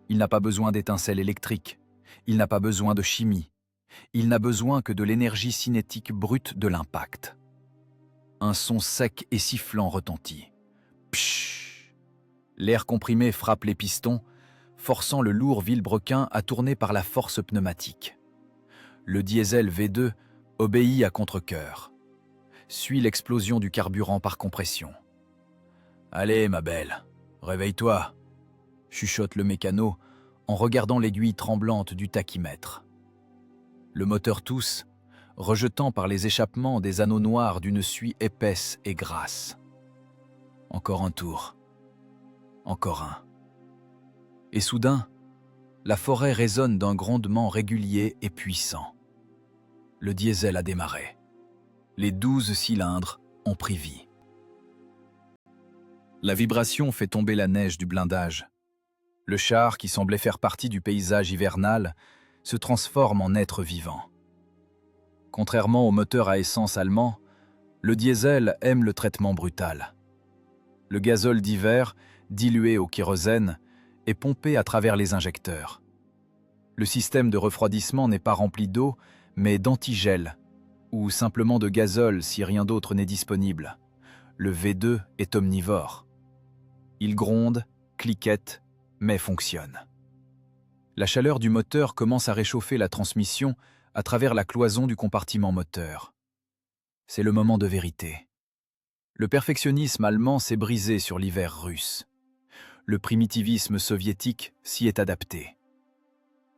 Il n'a pas besoin d'étincelles électriques, il n'a pas besoin de chimie, il n'a besoin que de l'énergie cinétique brute de l'impact. Un son sec et sifflant retentit. Pshhh. L'air comprimé frappe les pistons, forçant le lourd vilebrequin à tourner par la force pneumatique. Le diesel V2 obéit à contre-cœur. Suit l'explosion du carburant par compression. « Allez, ma belle, réveille-toi !» chuchote le mécano en regardant l'aiguille tremblante du tachymètre. Le moteur tousse, rejetant par les échappements des anneaux noirs d'une suie épaisse et grasse. Encore un tour. Encore un. Et soudain, la forêt résonne d'un grondement régulier et puissant. Le diesel a démarré. Les 12 cylindres ont pris vie. La vibration fait tomber la neige du blindage. Le char, qui semblait faire partie du paysage hivernal, se transforme en être vivant. Contrairement au moteur à essence allemand, le diesel aime le traitement brutal. Le gazole d'hiver, dilué au kérosène, est pompé à travers les injecteurs. Le système de refroidissement n'est pas rempli d'eau, mais d'antigel, ou simplement de gazole si rien d'autre n'est disponible. Le V2 est omnivore. Il gronde, cliquette, mais fonctionne. La chaleur du moteur commence à réchauffer la transmission à travers la cloison du compartiment moteur. C'est le moment de vérité. Le perfectionnisme allemand s'est brisé sur l'hiver russe. Le primitivisme soviétique s'y est adapté.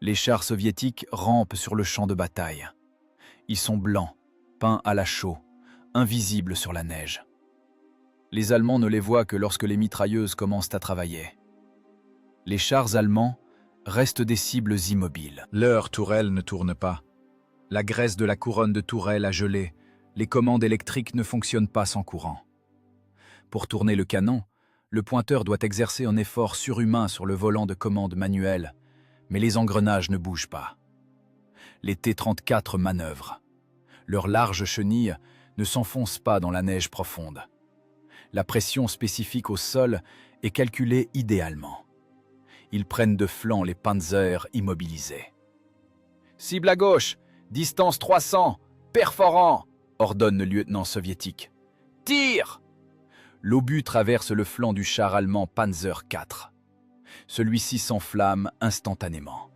Les chars soviétiques rampent sur le champ de bataille. Ils sont blancs, peints à la chaux, invisibles sur la neige. Les Allemands ne les voient que lorsque les mitrailleuses commencent à travailler. Les chars allemands restent des cibles immobiles. Leurs tourelles ne tournent pas. La graisse de la couronne de tourelle a gelé. Les commandes électriques ne fonctionnent pas sans courant. Pour tourner le canon, le pointeur doit exercer un effort surhumain sur le volant de commande manuel, mais les engrenages ne bougent pas. Les T-34 manœuvrent. Leurs larges chenilles ne s'enfoncent pas dans la neige profonde. La pression spécifique au sol est calculée idéalement. Ils prennent de flanc les panzers immobilisés. « Cible à gauche, distance 300, perforant !» ordonne le lieutenant soviétique. « Tire !» L'obus traverse le flanc du char allemand Panzer IV. Celui-ci s'enflamme instantanément.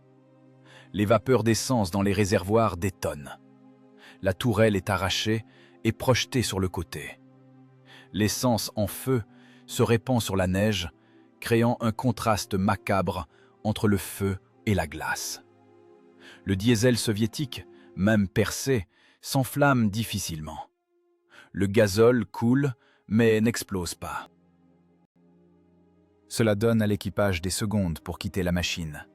Les vapeurs d'essence dans les réservoirs détonnent. La tourelle est arrachée et projetée sur le côté. L'essence en feu se répand sur la neige, créant un contraste macabre entre le feu et la glace. Le diesel soviétique, même percé, s'enflamme difficilement. Le gazole coule, mais n'explose pas. Cela donne à l'équipage des secondes pour quitter la machine.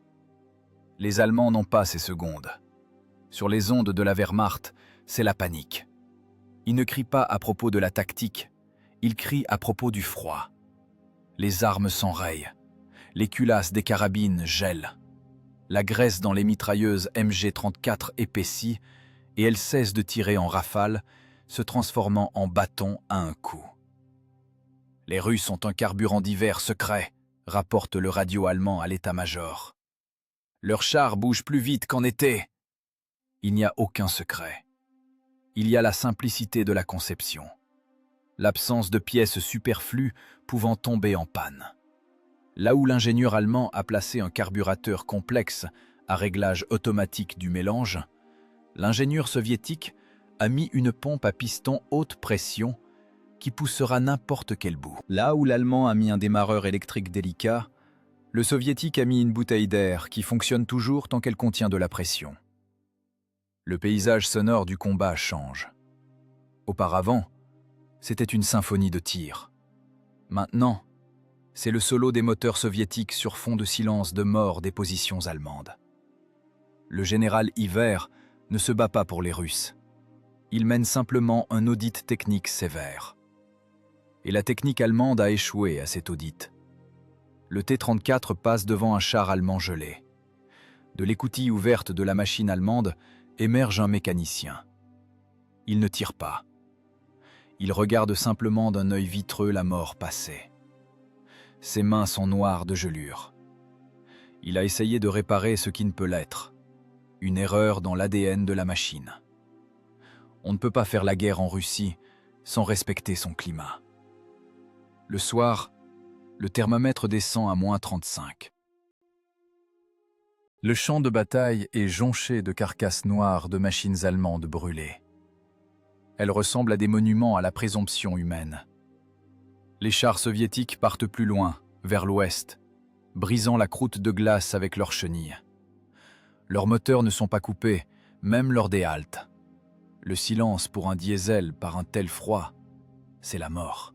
Les Allemands n'ont pas ces secondes. Sur les ondes de la Wehrmacht, c'est la panique. Ils ne crient pas à propos de la tactique, ils crient à propos du froid. Les armes s'enrayent, les culasses des carabines gèlent. La graisse dans les mitrailleuses MG34 épaissit et elles cessent de tirer en rafale, se transformant en bâtons à un coup. Les Russes ont un carburant d'hiver secret, rapporte le radio allemand à l'état-major. Leurs chars bougent plus vite qu'en été. Il n'y a aucun secret. Il y a la simplicité de la conception. L'absence de pièces superflues pouvant tomber en panne. Là où l'ingénieur allemand a placé un carburateur complexe à réglage automatique du mélange, l'ingénieur soviétique a mis une pompe à piston haute pression qui poussera n'importe quel bout. Là où l'Allemand a mis un démarreur électrique délicat, le Soviétique a mis une bouteille d'air qui fonctionne toujours tant qu'elle contient de la pression. Le paysage sonore du combat change. Auparavant, c'était une symphonie de tirs. Maintenant, c'est le solo des moteurs soviétiques sur fond de silence de mort des positions allemandes. Le général Hiver ne se bat pas pour les Russes. Il mène simplement un audit technique sévère. Et la technique allemande a échoué à cet audit. Le T-34 passe devant un char allemand gelé. De l'écoutille ouverte de la machine allemande émerge un mécanicien. Il ne tire pas. Il regarde simplement d'un œil vitreux la mort passer. Ses mains sont noires de gelure. Il a essayé de réparer ce qui ne peut l'être. Une erreur dans l'ADN de la machine. On ne peut pas faire la guerre en Russie sans respecter son climat. Le soir, le thermomètre descend à -35. Le champ de bataille est jonché de carcasses noires de machines allemandes brûlées. Elles ressemblent à des monuments à la présomption humaine. Les chars soviétiques partent plus loin, vers l'ouest, brisant la croûte de glace avec leurs chenilles. Leurs moteurs ne sont pas coupés, même lors des haltes. Le silence pour un diesel par un tel froid, c'est la mort.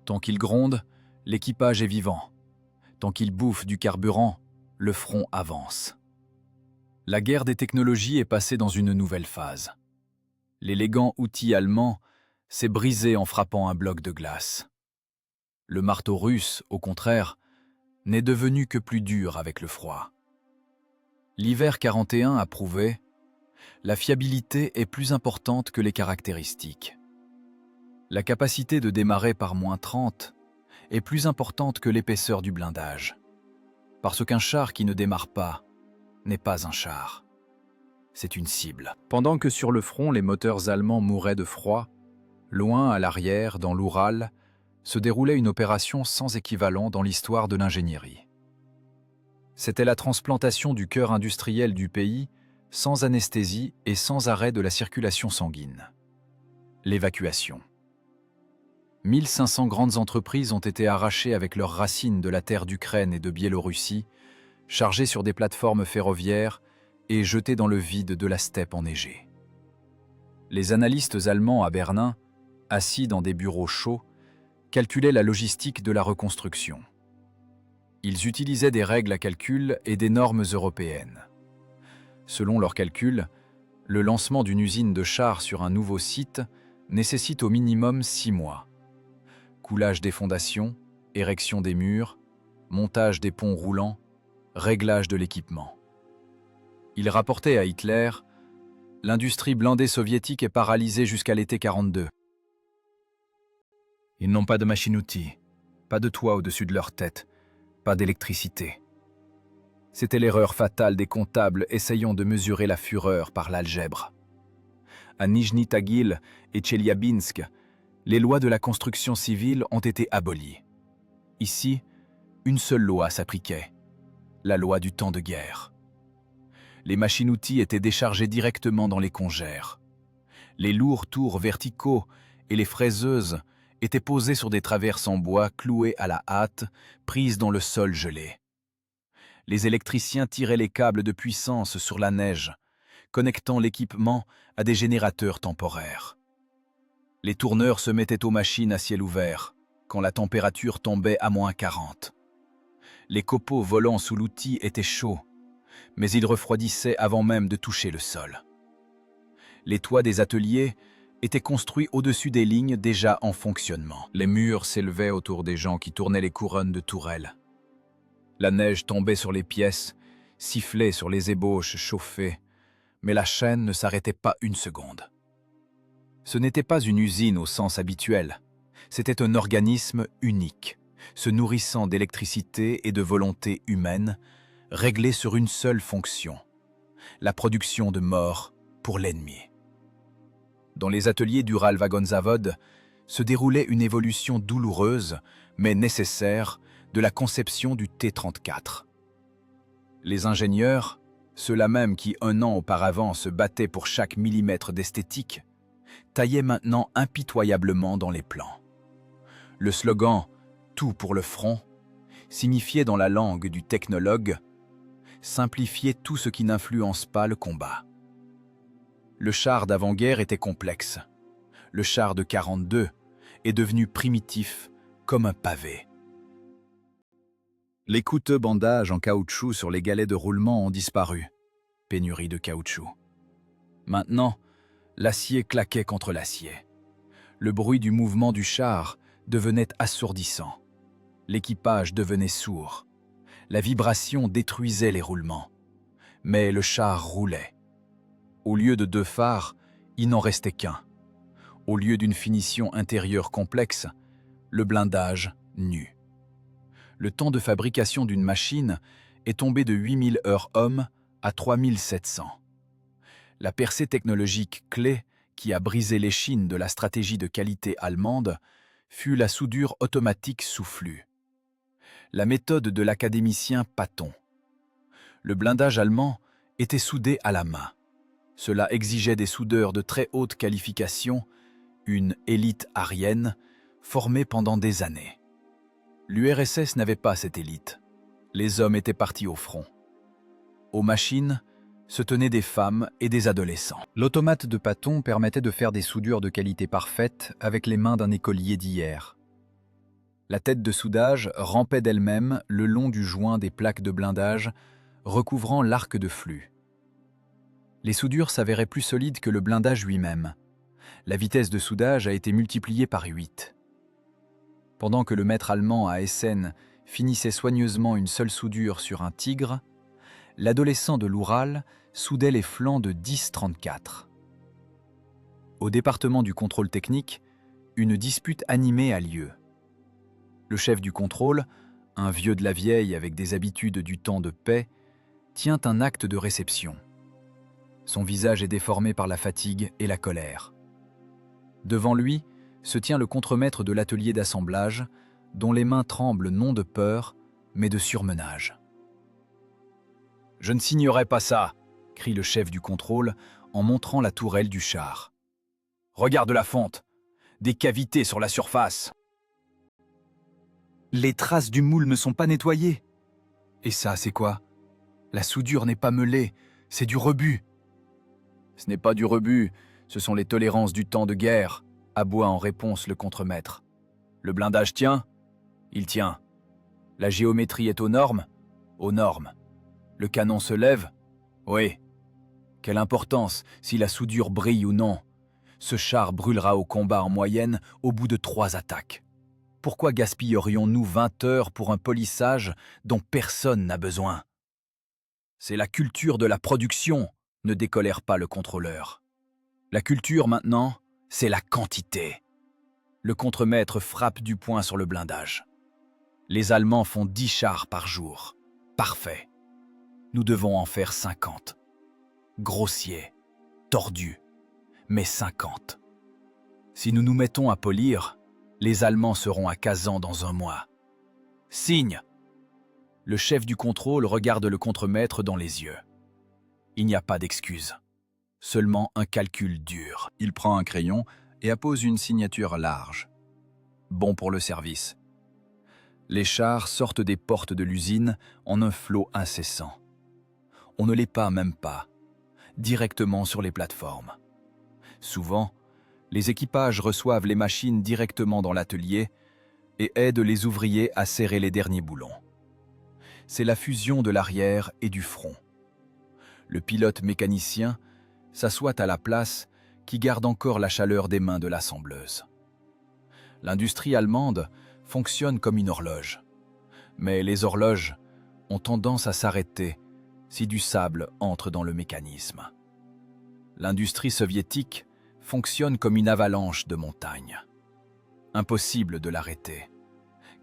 Tant qu'il gronde, l'équipage est vivant. Tant qu'il bouffe du carburant, le front avance. La guerre des technologies est passée dans une nouvelle phase. L'élégant outil allemand s'est brisé en frappant un bloc de glace. Le marteau russe, au contraire, n'est devenu que plus dur avec le froid. L'hiver 41 a prouvé, la fiabilité est plus importante que les caractéristiques. La capacité de démarrer par -30 est plus importante que l'épaisseur du blindage. Parce qu'un char qui ne démarre pas n'est pas un char. C'est une cible. Pendant que sur le front, les moteurs allemands mouraient de froid, loin à l'arrière, dans l'Oural, se déroulait une opération sans équivalent dans l'histoire de l'ingénierie. C'était la transplantation du cœur industriel du pays, sans anesthésie et sans arrêt de la circulation sanguine. L'évacuation. 1500 grandes entreprises ont été arrachées avec leurs racines de la terre d'Ukraine et de Biélorussie, chargées sur des plateformes ferroviaires et jetées dans le vide de la steppe enneigée. Les analystes allemands à Berlin, assis dans des bureaux chauds, calculaient la logistique de la reconstruction. Ils utilisaient des règles à calcul et des normes européennes. Selon leurs calculs, le lancement d'une usine de chars sur un nouveau site nécessite au minimum 6 mois. Coulage des fondations, érection des murs, montage des ponts roulants, réglage de l'équipement. Ils rapportaient à Hitler « L'industrie blindée soviétique est paralysée jusqu'à l'été 42. Ils n'ont pas de machine-outil, pas de toit au-dessus de leur tête, pas d'électricité. » C'était l'erreur fatale des comptables essayant de mesurer la fureur par l'algèbre. À Nijni Tagil et Tcheliabinsk, les lois de la construction civile ont été abolies. Ici, une seule loi s'appliquait, la loi du temps de guerre. Les machines-outils étaient déchargées directement dans les congères. Les lourds tours verticaux et les fraiseuses étaient posées sur des traverses en bois clouées à la hâte, prises dans le sol gelé. Les électriciens tiraient les câbles de puissance sur la neige, connectant l'équipement à des générateurs temporaires. Les tourneurs se mettaient aux machines à ciel ouvert, quand la température tombait à -40. Les copeaux volant sous l'outil étaient chauds, mais ils refroidissaient avant même de toucher le sol. Les toits des ateliers étaient construits au-dessus des lignes déjà en fonctionnement. Les murs s'élevaient autour des gens qui tournaient les couronnes de tourelles. La neige tombait sur les pièces, sifflait sur les ébauches chauffées, mais la chaîne ne s'arrêtait pas une seconde. Ce n'était pas une usine au sens habituel, c'était un organisme unique, se nourrissant d'électricité et de volonté humaine, réglé sur une seule fonction, la production de morts pour l'ennemi. Dans les ateliers d'Ural-Vagonzavod se déroulait une évolution douloureuse, mais nécessaire, de la conception du T-34. Les ingénieurs, ceux-là même qui un an auparavant se battaient pour chaque millimètre d'esthétique, taillaient maintenant impitoyablement dans les plans. Le slogan « Tout pour le front » signifiait dans la langue du technologue « Simplifier tout ce qui n'influence pas le combat ». Le char d'avant-guerre était complexe. Le char de 42 est devenu primitif comme un pavé. Les coûteux bandages en caoutchouc sur les galets de roulement ont disparu. Pénurie de caoutchouc. Maintenant, l'acier claquait contre l'acier. Le bruit du mouvement du char devenait assourdissant. L'équipage devenait sourd. La vibration détruisait les roulements. Mais le char roulait. Au lieu de 2 phares, il n'en restait qu'un. Au lieu d'une finition intérieure complexe, le blindage nu. Le temps de fabrication d'une machine est tombé de 8000 heures-hommes à 3700. La percée technologique clé qui a brisé l'échine de la stratégie de qualité allemande fut la soudure automatique sous flux. La méthode de l'académicien Patton. Le blindage allemand était soudé à la main. Cela exigeait des soudeurs de très haute qualification, une élite aryenne, formée pendant des années. L'URSS n'avait pas cette élite. Les hommes étaient partis au front. Aux machines se tenaient des femmes et des adolescents. L'automate de Patton permettait de faire des soudures de qualité parfaite avec les mains d'un écolier d'hier. La tête de soudage rampait d'elle-même le long du joint des plaques de blindage, recouvrant l'arc de flux. Les soudures s'avéraient plus solides que le blindage lui-même. La vitesse de soudage a été multipliée par 8. Pendant que le maître allemand à Essen finissait soigneusement une seule soudure sur un Tigre, l'adolescent de l'Oural soudait les flancs de 10-34. Au département du contrôle technique, une dispute animée a lieu. Le chef du contrôle, un vieux de la vieille avec des habitudes du temps de paix, tient un acte de réception. Son visage est déformé par la fatigue et la colère. Devant lui se tient le contremaître de l'atelier d'assemblage, dont les mains tremblent non de peur, mais de surmenage. « Je ne signerai pas ça !» crie le chef du contrôle en montrant la tourelle du char. « Regarde la fonte, des cavités sur la surface. Les traces du moule ne sont pas nettoyées. Et ça, c'est quoi? La soudure n'est pas meulée, c'est du rebut. » « Ce n'est pas du rebut, ce sont les tolérances du temps de guerre, » aboie en réponse le contremaître. « Le blindage tient? Il tient. La géométrie est aux normes? Aux normes. Le canon se lève? Oui. Quelle importance si la soudure brille ou non? Ce char brûlera au combat en moyenne au bout de 3 attaques. Pourquoi gaspillerions-nous 20 heures pour un polissage dont personne n'a besoin? C'est la culture de la production, ne décolère pas le contrôleur. La culture maintenant, c'est la quantité. Le contremaître frappe du poing sur le blindage. Les Allemands font 10 chars par jour. Parfait. Nous devons en faire 50. Grossier, tordu, mais 50. Si nous nous mettons à polir, les Allemands seront à Kazan dans 1 mois. Signe! Le chef du contrôle regarde le contremaître dans les yeux. Il n'y a pas d'excuse. Seulement un calcul dur. Il prend un crayon et appose une signature large. Bon pour le service. Les chars sortent des portes de l'usine en un flot incessant. On ne les peint même pas, directement sur les plateformes. Souvent, les équipages reçoivent les machines directement dans l'atelier et aident les ouvriers à serrer les derniers boulons. C'est la fusion de l'arrière et du front. Le pilote mécanicien s'assoit à la place qui garde encore la chaleur des mains de l'assembleuse. L'industrie allemande fonctionne comme une horloge. Mais les horloges ont tendance à s'arrêter si du sable entre dans le mécanisme. L'industrie soviétique fonctionne comme une avalanche de montagnes. Impossible de l'arrêter,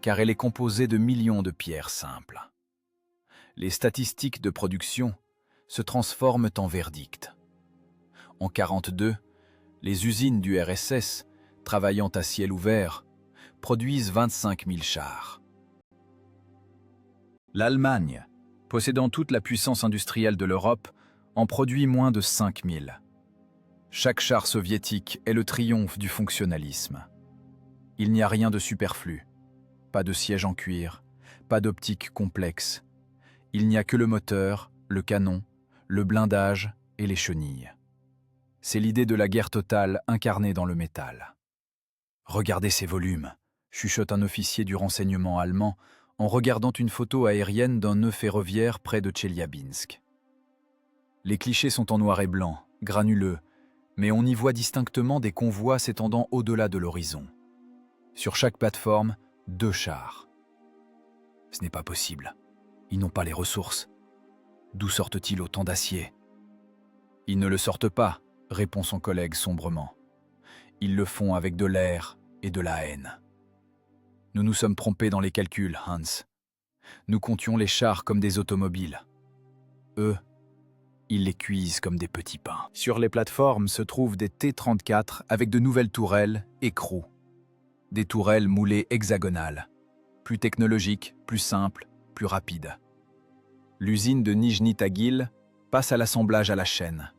car elle est composée de millions de pierres simples. Les statistiques de production se transforment en verdicts. En 1942, les usines du RSS, travaillant à ciel ouvert, produisent 25 000 chars. L'Allemagne, possédant toute la puissance industrielle de l'Europe, en produit moins de 5 000. Chaque char soviétique est le triomphe du fonctionnalisme. Il n'y a rien de superflu, pas de siège en cuir, pas d'optique complexe. Il n'y a que le moteur, le canon, le blindage et les chenilles. C'est l'idée de la guerre totale incarnée dans le métal. Regardez ces volumes, chuchote un officier du renseignement allemand en regardant une photo aérienne d'un nœud ferroviaire près de Tcheliabinsk. Les clichés sont en noir et blanc, granuleux, mais on y voit distinctement des convois s'étendant au-delà de l'horizon. Sur chaque plateforme, 2 chars. Ce n'est pas possible. Ils n'ont pas les ressources. D'où sortent-ils autant d'acier? Ils ne le sortent pas, répond son collègue sombrement. Ils le font avec de l'air et de la haine. Nous nous sommes trompés dans les calculs, Hans. Nous comptions les chars comme des automobiles. Eux, ils les cuisent comme des petits pains. Sur les plateformes se trouvent des T-34 avec de nouvelles tourelles, écrous. Des tourelles moulées hexagonales. Plus technologiques, plus simples, plus rapides. L'usine de Nijni Tagil passe à l'assemblage à la chaîne.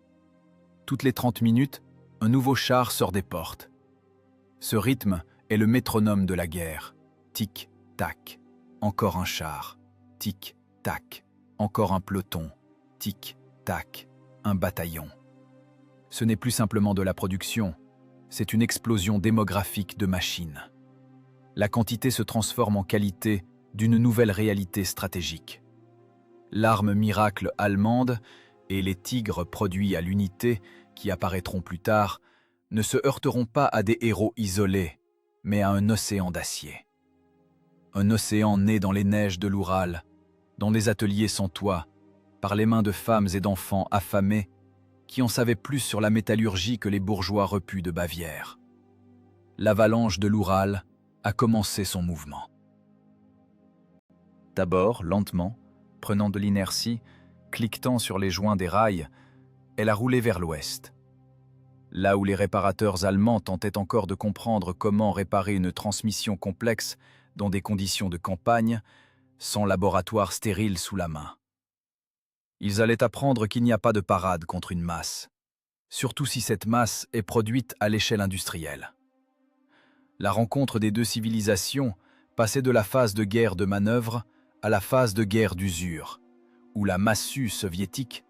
Toutes les 30 minutes, un nouveau char sort des portes. Ce rythme est le métronome de la guerre. Tic, tac, encore un char. Tic, tac, encore un peloton. Tic, tac, un bataillon. Ce n'est plus simplement de la production, c'est une explosion démographique de machines. La quantité se transforme en qualité d'une nouvelle réalité stratégique. L'arme miracle allemande et les tigres produits à l'unité, qui apparaîtront plus tard, ne se heurteront pas à des héros isolés, mais à un océan d'acier. Un océan né dans les neiges de l'Oural, dans les ateliers sans toit, par les mains de femmes et d'enfants affamés, qui en savaient plus sur la métallurgie que les bourgeois repus de Bavière. L'avalanche de l'Oural a commencé son mouvement. D'abord, lentement, prenant de l'inertie, cliquetant sur les joints des rails, elle a roulé vers l'ouest. Là où les réparateurs allemands tentaient encore de comprendre comment réparer une transmission complexe dans des conditions de campagne, sans laboratoire stérile sous la main. Ils allaient apprendre qu'il n'y a pas de parade contre une masse, surtout si cette masse est produite à l'échelle industrielle. La rencontre des deux civilisations passait de la phase de guerre de manœuvre à la phase de guerre d'usure, où la massue soviétique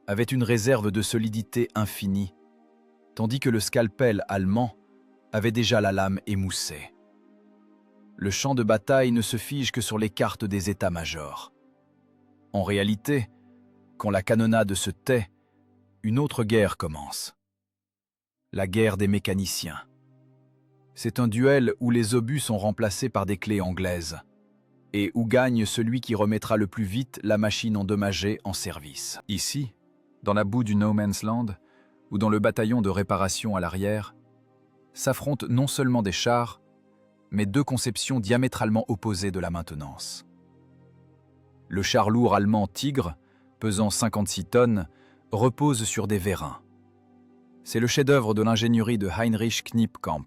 avait une réserve de solidité infinie, tandis que le scalpel allemand avait déjà la lame émoussée. Le champ de bataille ne se fige que sur les cartes des états-majors. En réalité, quand la canonnade se tait, une autre guerre commence. La guerre des mécaniciens. C'est un duel où les obus sont remplacés par des clés anglaises, et où gagne celui qui remettra le plus vite la machine endommagée en service. Ici, dans la boue du No Man's Land, ou dans le bataillon de réparation à l'arrière, s'affrontent non seulement des chars, mais deux conceptions diamétralement opposées de la maintenance. Le char lourd allemand Tigre, pesant 56 tonnes, repose sur des vérins. C'est le chef-d'œuvre de l'ingénierie de Heinrich Knipkamp.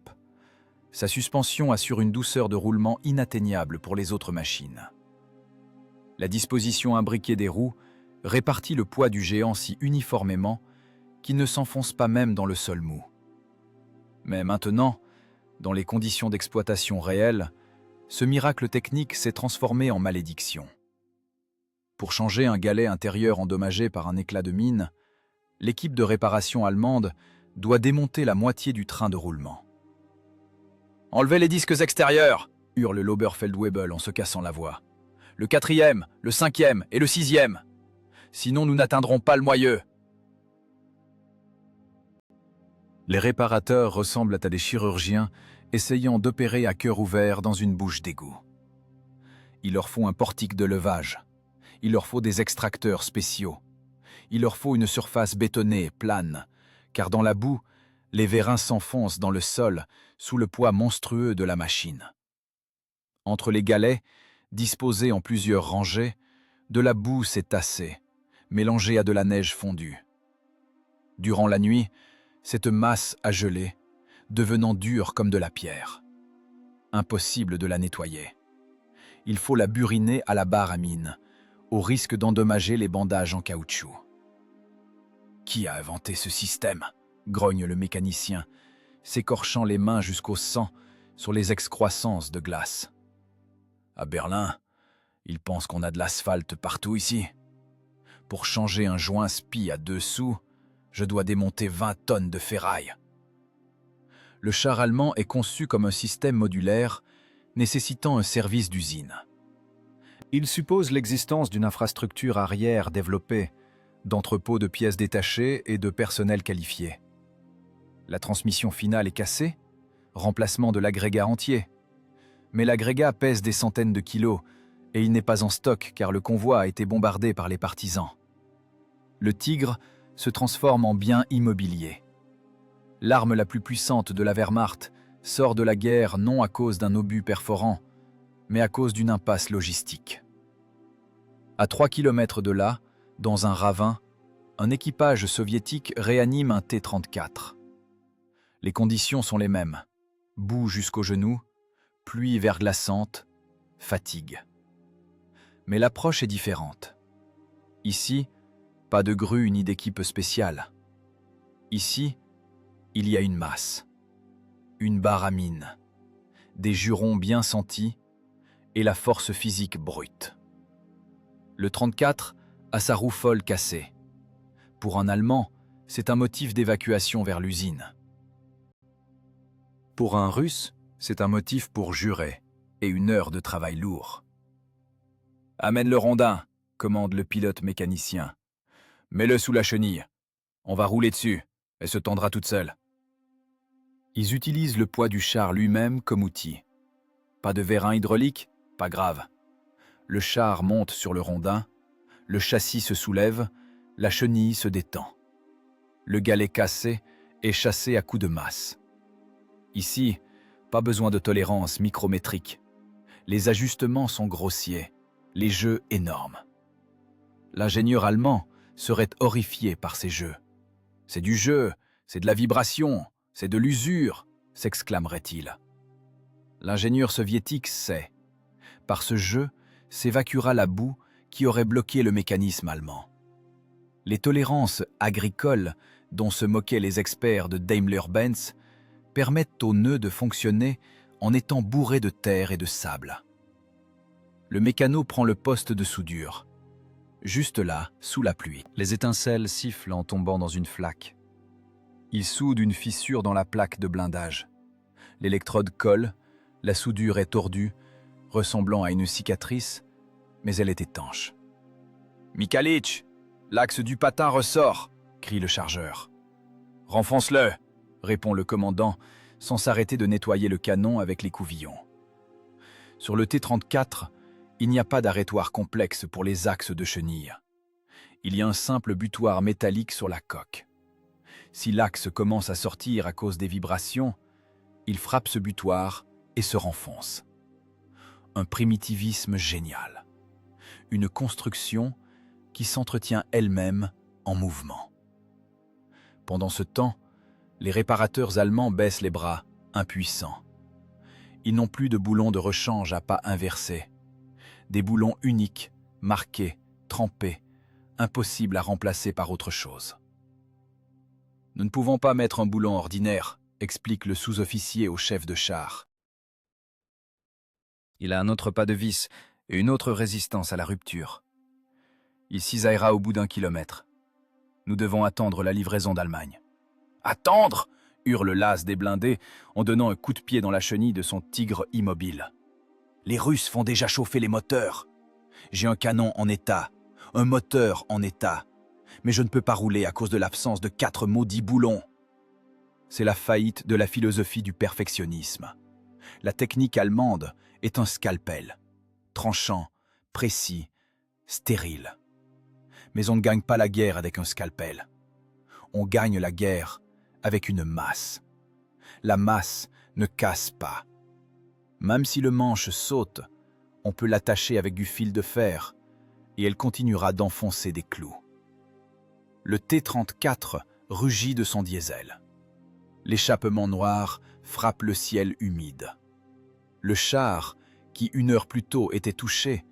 Sa suspension assure une douceur de roulement inatteignable pour les autres machines. La disposition imbriquée des roues répartit le poids du géant si uniformément qu'il ne s'enfonce pas même dans le sol mou. Mais maintenant, dans les conditions d'exploitation réelles, ce miracle technique s'est transformé en malédiction. Pour changer un galet intérieur endommagé par un éclat de mine, l'équipe de réparation allemande doit démonter la moitié du train de roulement. « Enlevez les disques extérieurs !» hurle l'Oberfeldwebel en se cassant la voix. « Le 4e, le 5e et le 6e. Sinon nous n'atteindrons pas le moyeu. » Les réparateurs ressemblent à des chirurgiens essayant d'opérer à cœur ouvert dans une bouche d'égout. Il leur faut un portique de levage. Il leur faut des extracteurs spéciaux. Il leur faut une surface bétonnée, plane, car dans la boue, les vérins s'enfoncent dans le sol sous le poids monstrueux de la machine. Entre les galets, disposés en plusieurs rangées, de la boue s'est tassée, mélangée à de la neige fondue. Durant la nuit, cette masse a gelé, devenant dure comme de la pierre. Impossible de la nettoyer. Il faut la buriner à la barre à mine, au risque d'endommager les bandages en caoutchouc. Qui a inventé ce système ? Grogne le mécanicien, s'écorchant les mains jusqu'au sang sur les excroissances de glace. À Berlin, ils pensent qu'on a de l'asphalte partout ici. Pour changer un joint spi à 2 sous, je dois démonter 20 tonnes de ferraille. Le char allemand est conçu comme un système modulaire nécessitant un service d'usine. Il suppose l'existence d'une infrastructure arrière développée, d'entrepôts de pièces détachées et de personnel qualifié. La transmission finale est cassée, remplacement de l'agrégat entier. Mais l'agrégat pèse des centaines de kilos et il n'est pas en stock car le convoi a été bombardé par les partisans. Le Tigre se transforme en bien immobilier. L'arme la plus puissante de la Wehrmacht sort de la guerre non à cause d'un obus perforant, mais à cause d'une impasse logistique. À 3 kilomètres de là, dans un ravin, un équipage soviétique réanime un T-34. Les conditions sont les mêmes. Boue jusqu'aux genoux, pluie verglaçante, fatigue. Mais l'approche est différente. Ici, pas de grue ni d'équipe spéciale. Ici, il y a une masse, une barre à mine, des jurons bien sentis et la force physique brute. Le 34 a sa roue folle cassée. Pour un Allemand, c'est un motif d'évacuation vers l'usine. Pour un Russe, c'est un motif pour jurer et une heure de travail lourd. « Amène le rondin », commande le pilote mécanicien. « Mets-le sous la chenille. On va rouler dessus. Elle se tendra toute seule. » Ils utilisent le poids du char lui-même comme outil. Pas de vérin hydraulique ? Pas grave. Le char monte sur le rondin, le châssis se soulève, la chenille se détend. Le galet cassé est chassé à coups de masse. Ici, pas besoin de tolérance micrométrique. Les ajustements sont grossiers, Les jeux énormes. L'ingénieur allemand serait horrifié par ces jeux. « C'est du jeu, c'est de la vibration, c'est de l'usure !» s'exclamerait-il. L'ingénieur soviétique sait. Par ce jeu s'évacuera la boue qui aurait bloqué le mécanisme allemand. Les tolérances agricoles dont se moquaient les experts de Daimler-Benz permettent aux nœuds de fonctionner en étant bourrés de terre et de sable. Le mécano prend le poste de soudure. Juste là, sous la pluie. Les étincelles sifflent en tombant dans une flaque. Il soude une fissure dans la plaque de blindage. L'électrode colle, la soudure est tordue, ressemblant à une cicatrice, mais elle est étanche. « Mikhalitch, l'axe du patin ressort !» crie le chargeur. « Renfonce-le !» répond le commandant, sans s'arrêter de nettoyer le canon avec les couvillons. Sur le T-34, il n'y a pas d'arrêtoir complexe pour les axes de chenille. Il y a un simple butoir métallique sur la coque. Si l'axe commence à sortir à cause des vibrations, il frappe ce butoir et se renfonce. Un primitivisme génial. Une construction qui s'entretient elle-même en mouvement. Pendant ce temps, les réparateurs allemands baissent les bras, impuissants. Ils n'ont plus de boulons de rechange à pas inversés. Des boulons uniques, marqués, trempés, impossibles à remplacer par autre chose. « Nous ne pouvons pas mettre un boulon ordinaire », explique le sous-officier au chef de char. Il a un autre pas de vis et une autre résistance à la rupture. Il cisaillera au bout d'1 kilomètre. Nous devons attendre la livraison d'Allemagne. « Attendre !» hurle l'as des blindés en donnant un coup de pied dans la chenille de son tigre immobile. « Les Russes font déjà chauffer les moteurs. J'ai un canon en état, un moteur en état, mais je ne peux pas rouler à cause de l'absence de 4 maudits boulons. » C'est la faillite de la philosophie du perfectionnisme. La technique allemande est un scalpel, tranchant, précis, stérile. Mais on ne gagne pas la guerre avec un scalpel. On gagne la guerre avec une masse. La masse ne casse pas. Même si le manche saute, on peut l'attacher avec du fil de fer et elle continuera d'enfoncer des clous. Le T-34 rugit de son diesel. L'échappement noir frappe le ciel humide. Le char, qui 1 heure plus tôt était touché,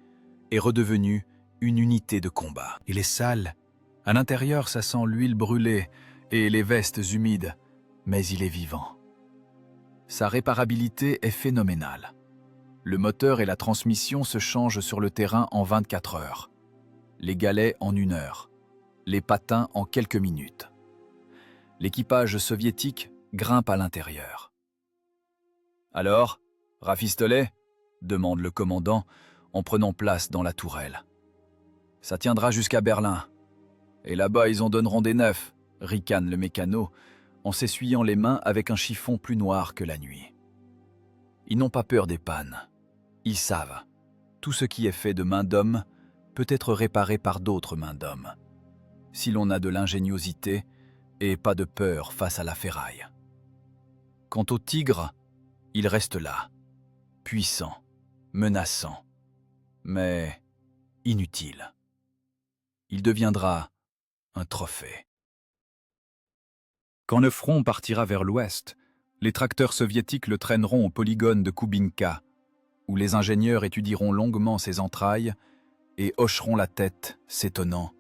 est redevenu une unité de combat. Il est sale. À l'intérieur, ça sent l'huile brûlée et les vestes humides, mais il est vivant. Sa réparabilité est phénoménale. Le moteur et la transmission se changent sur le terrain en 24 heures. Les galets en 1 heure. Les patins en quelques minutes. L'équipage soviétique grimpe à l'intérieur. « Alors, rafistolet ?» demande le commandant en prenant place dans la tourelle. « Ça tiendra jusqu'à Berlin. Et là-bas, ils en donneront des neufs », ricane le mécano en s'essuyant les mains avec un chiffon plus noir que la nuit. Ils n'ont pas peur des pannes. Ils savent. Tout ce qui est fait de main d'homme peut être réparé par d'autres mains d'homme. Si l'on a de l'ingéniosité et pas de peur face à la ferraille. Quant au tigre, il reste là, puissant, menaçant, mais inutile. Il deviendra un trophée. Quand le front partira vers l'ouest, les tracteurs soviétiques le traîneront au polygone de Koubinka, où les ingénieurs étudieront longuement ses entrailles et hocheront la tête, s'étonnant.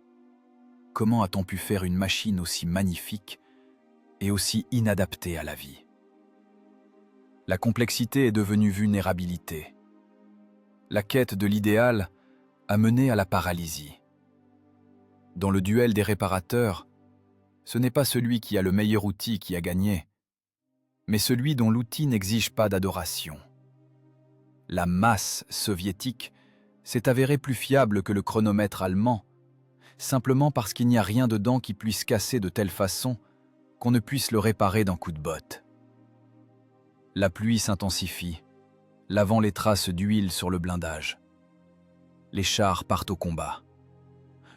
Comment a-t-on pu faire une machine aussi magnifique et aussi inadaptée à la vie? La complexité est devenue vulnérabilité. La quête de l'idéal a mené à la paralysie. Dans le duel des réparateurs, ce n'est pas celui qui a le meilleur outil qui a gagné, mais celui dont l'outil n'exige pas d'adoration. La masse soviétique s'est avérée plus fiable que le chronomètre allemand, simplement parce qu'il n'y a rien dedans qui puisse casser de telle façon qu'on ne puisse le réparer d'un coup de botte. La pluie s'intensifie, lavant les traces d'huile sur le blindage. Les chars partent au combat.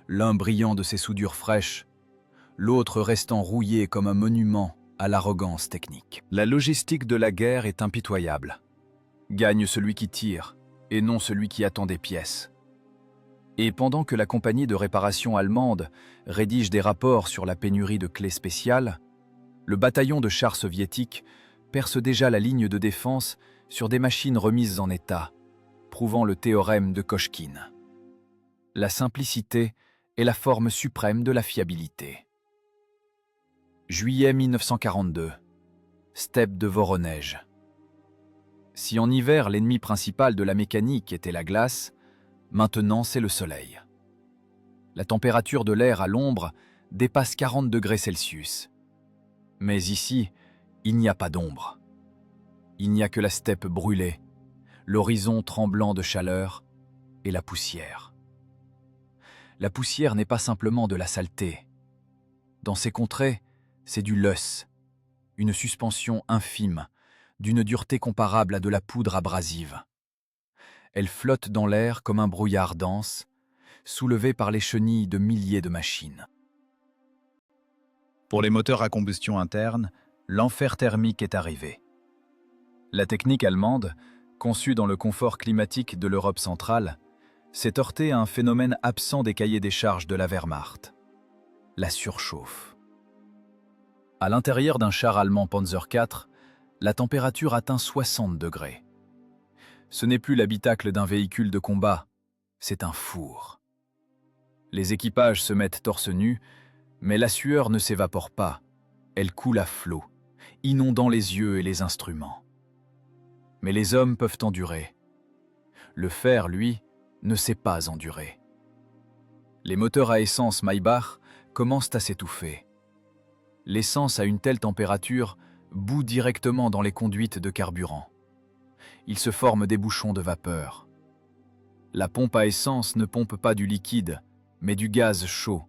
L'un brillant de ses soudures fraîches, l'autre restant rouillé comme un monument à l'arrogance technique. La logistique de la guerre est impitoyable. Gagne celui qui tire, et non celui qui attend des pièces. Et pendant que la compagnie de réparation allemande rédige des rapports sur la pénurie de clés spéciales, le bataillon de chars soviétiques perce déjà la ligne de défense sur des machines remises en état, prouvant le théorème de Kochkine. La simplicité est la forme suprême de la fiabilité. Juillet 1942. Steppe de Voronezh. Si en hiver l'ennemi principal de la mécanique était la glace, maintenant c'est le soleil. La température de l'air à l'ombre dépasse 40 degrés Celsius. Mais ici, il n'y a pas d'ombre. Il n'y a que la steppe brûlée, l'horizon tremblant de chaleur et la poussière. La poussière n'est pas simplement de la saleté. Dans ces contrées, c'est du löss, une suspension infime, d'une dureté comparable à de la poudre abrasive. Elle flotte dans l'air comme un brouillard dense, soulevé par les chenilles de milliers de machines. Pour les moteurs à combustion interne, l'enfer thermique est arrivé. La technique allemande, conçue dans le confort climatique de l'Europe centrale, s'est heurtée à un phénomène absent des cahiers des charges de la Wehrmacht, la surchauffe. À l'intérieur d'un char allemand Panzer IV, la température atteint 60 degrés. Ce n'est plus l'habitacle d'un véhicule de combat, c'est un four. Les équipages se mettent torse nu, mais la sueur ne s'évapore pas, elle coule à flot, inondant les yeux et les instruments. Mais les hommes peuvent endurer. Le fer, lui, ne sait pas endurer. Les moteurs à essence Maybach commencent à s'étouffer. L'essence à une telle température bout directement dans les conduites de carburant. Il se forme des bouchons de vapeur. La pompe à essence ne pompe pas du liquide, mais du gaz chaud,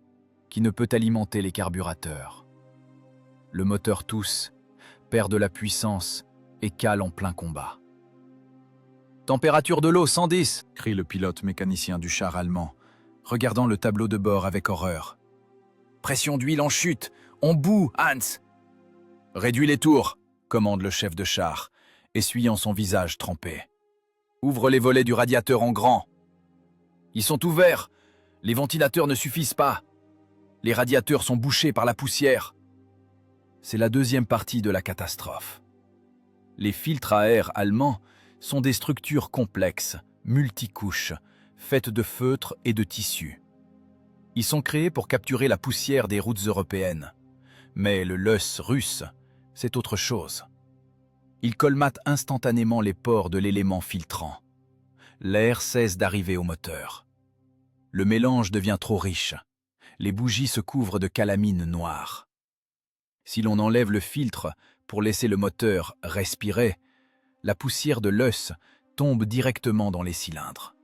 qui ne peut alimenter les carburateurs. Le moteur tousse, perd de la puissance et cale en plein combat. « Température de l'eau 110 !» crie le pilote mécanicien du char allemand, regardant le tableau de bord avec horreur. « Pression d'huile en chute, on bout, Hans !»« Réduis les tours !» commande le chef de char, essuyant son visage trempé. « Ouvre les volets du radiateur en grand !»« Ils sont ouverts, les ventilateurs ne suffisent pas. Les radiateurs sont bouchés par la poussière. » C'est la deuxième partie de la catastrophe. Les filtres à air allemands sont des structures complexes, multicouches, faites de feutre et de tissu. Ils sont créés pour capturer la poussière des routes européennes. Mais le löss russe, c'est autre chose. Il colmate instantanément les pores de l'élément filtrant. L'air cesse d'arriver au moteur. Le mélange devient trop riche. Les bougies se couvrent de calamine noire. Si l'on enlève le filtre pour laisser le moteur respirer, la poussière de l'œuf tombe directement dans les cylindres.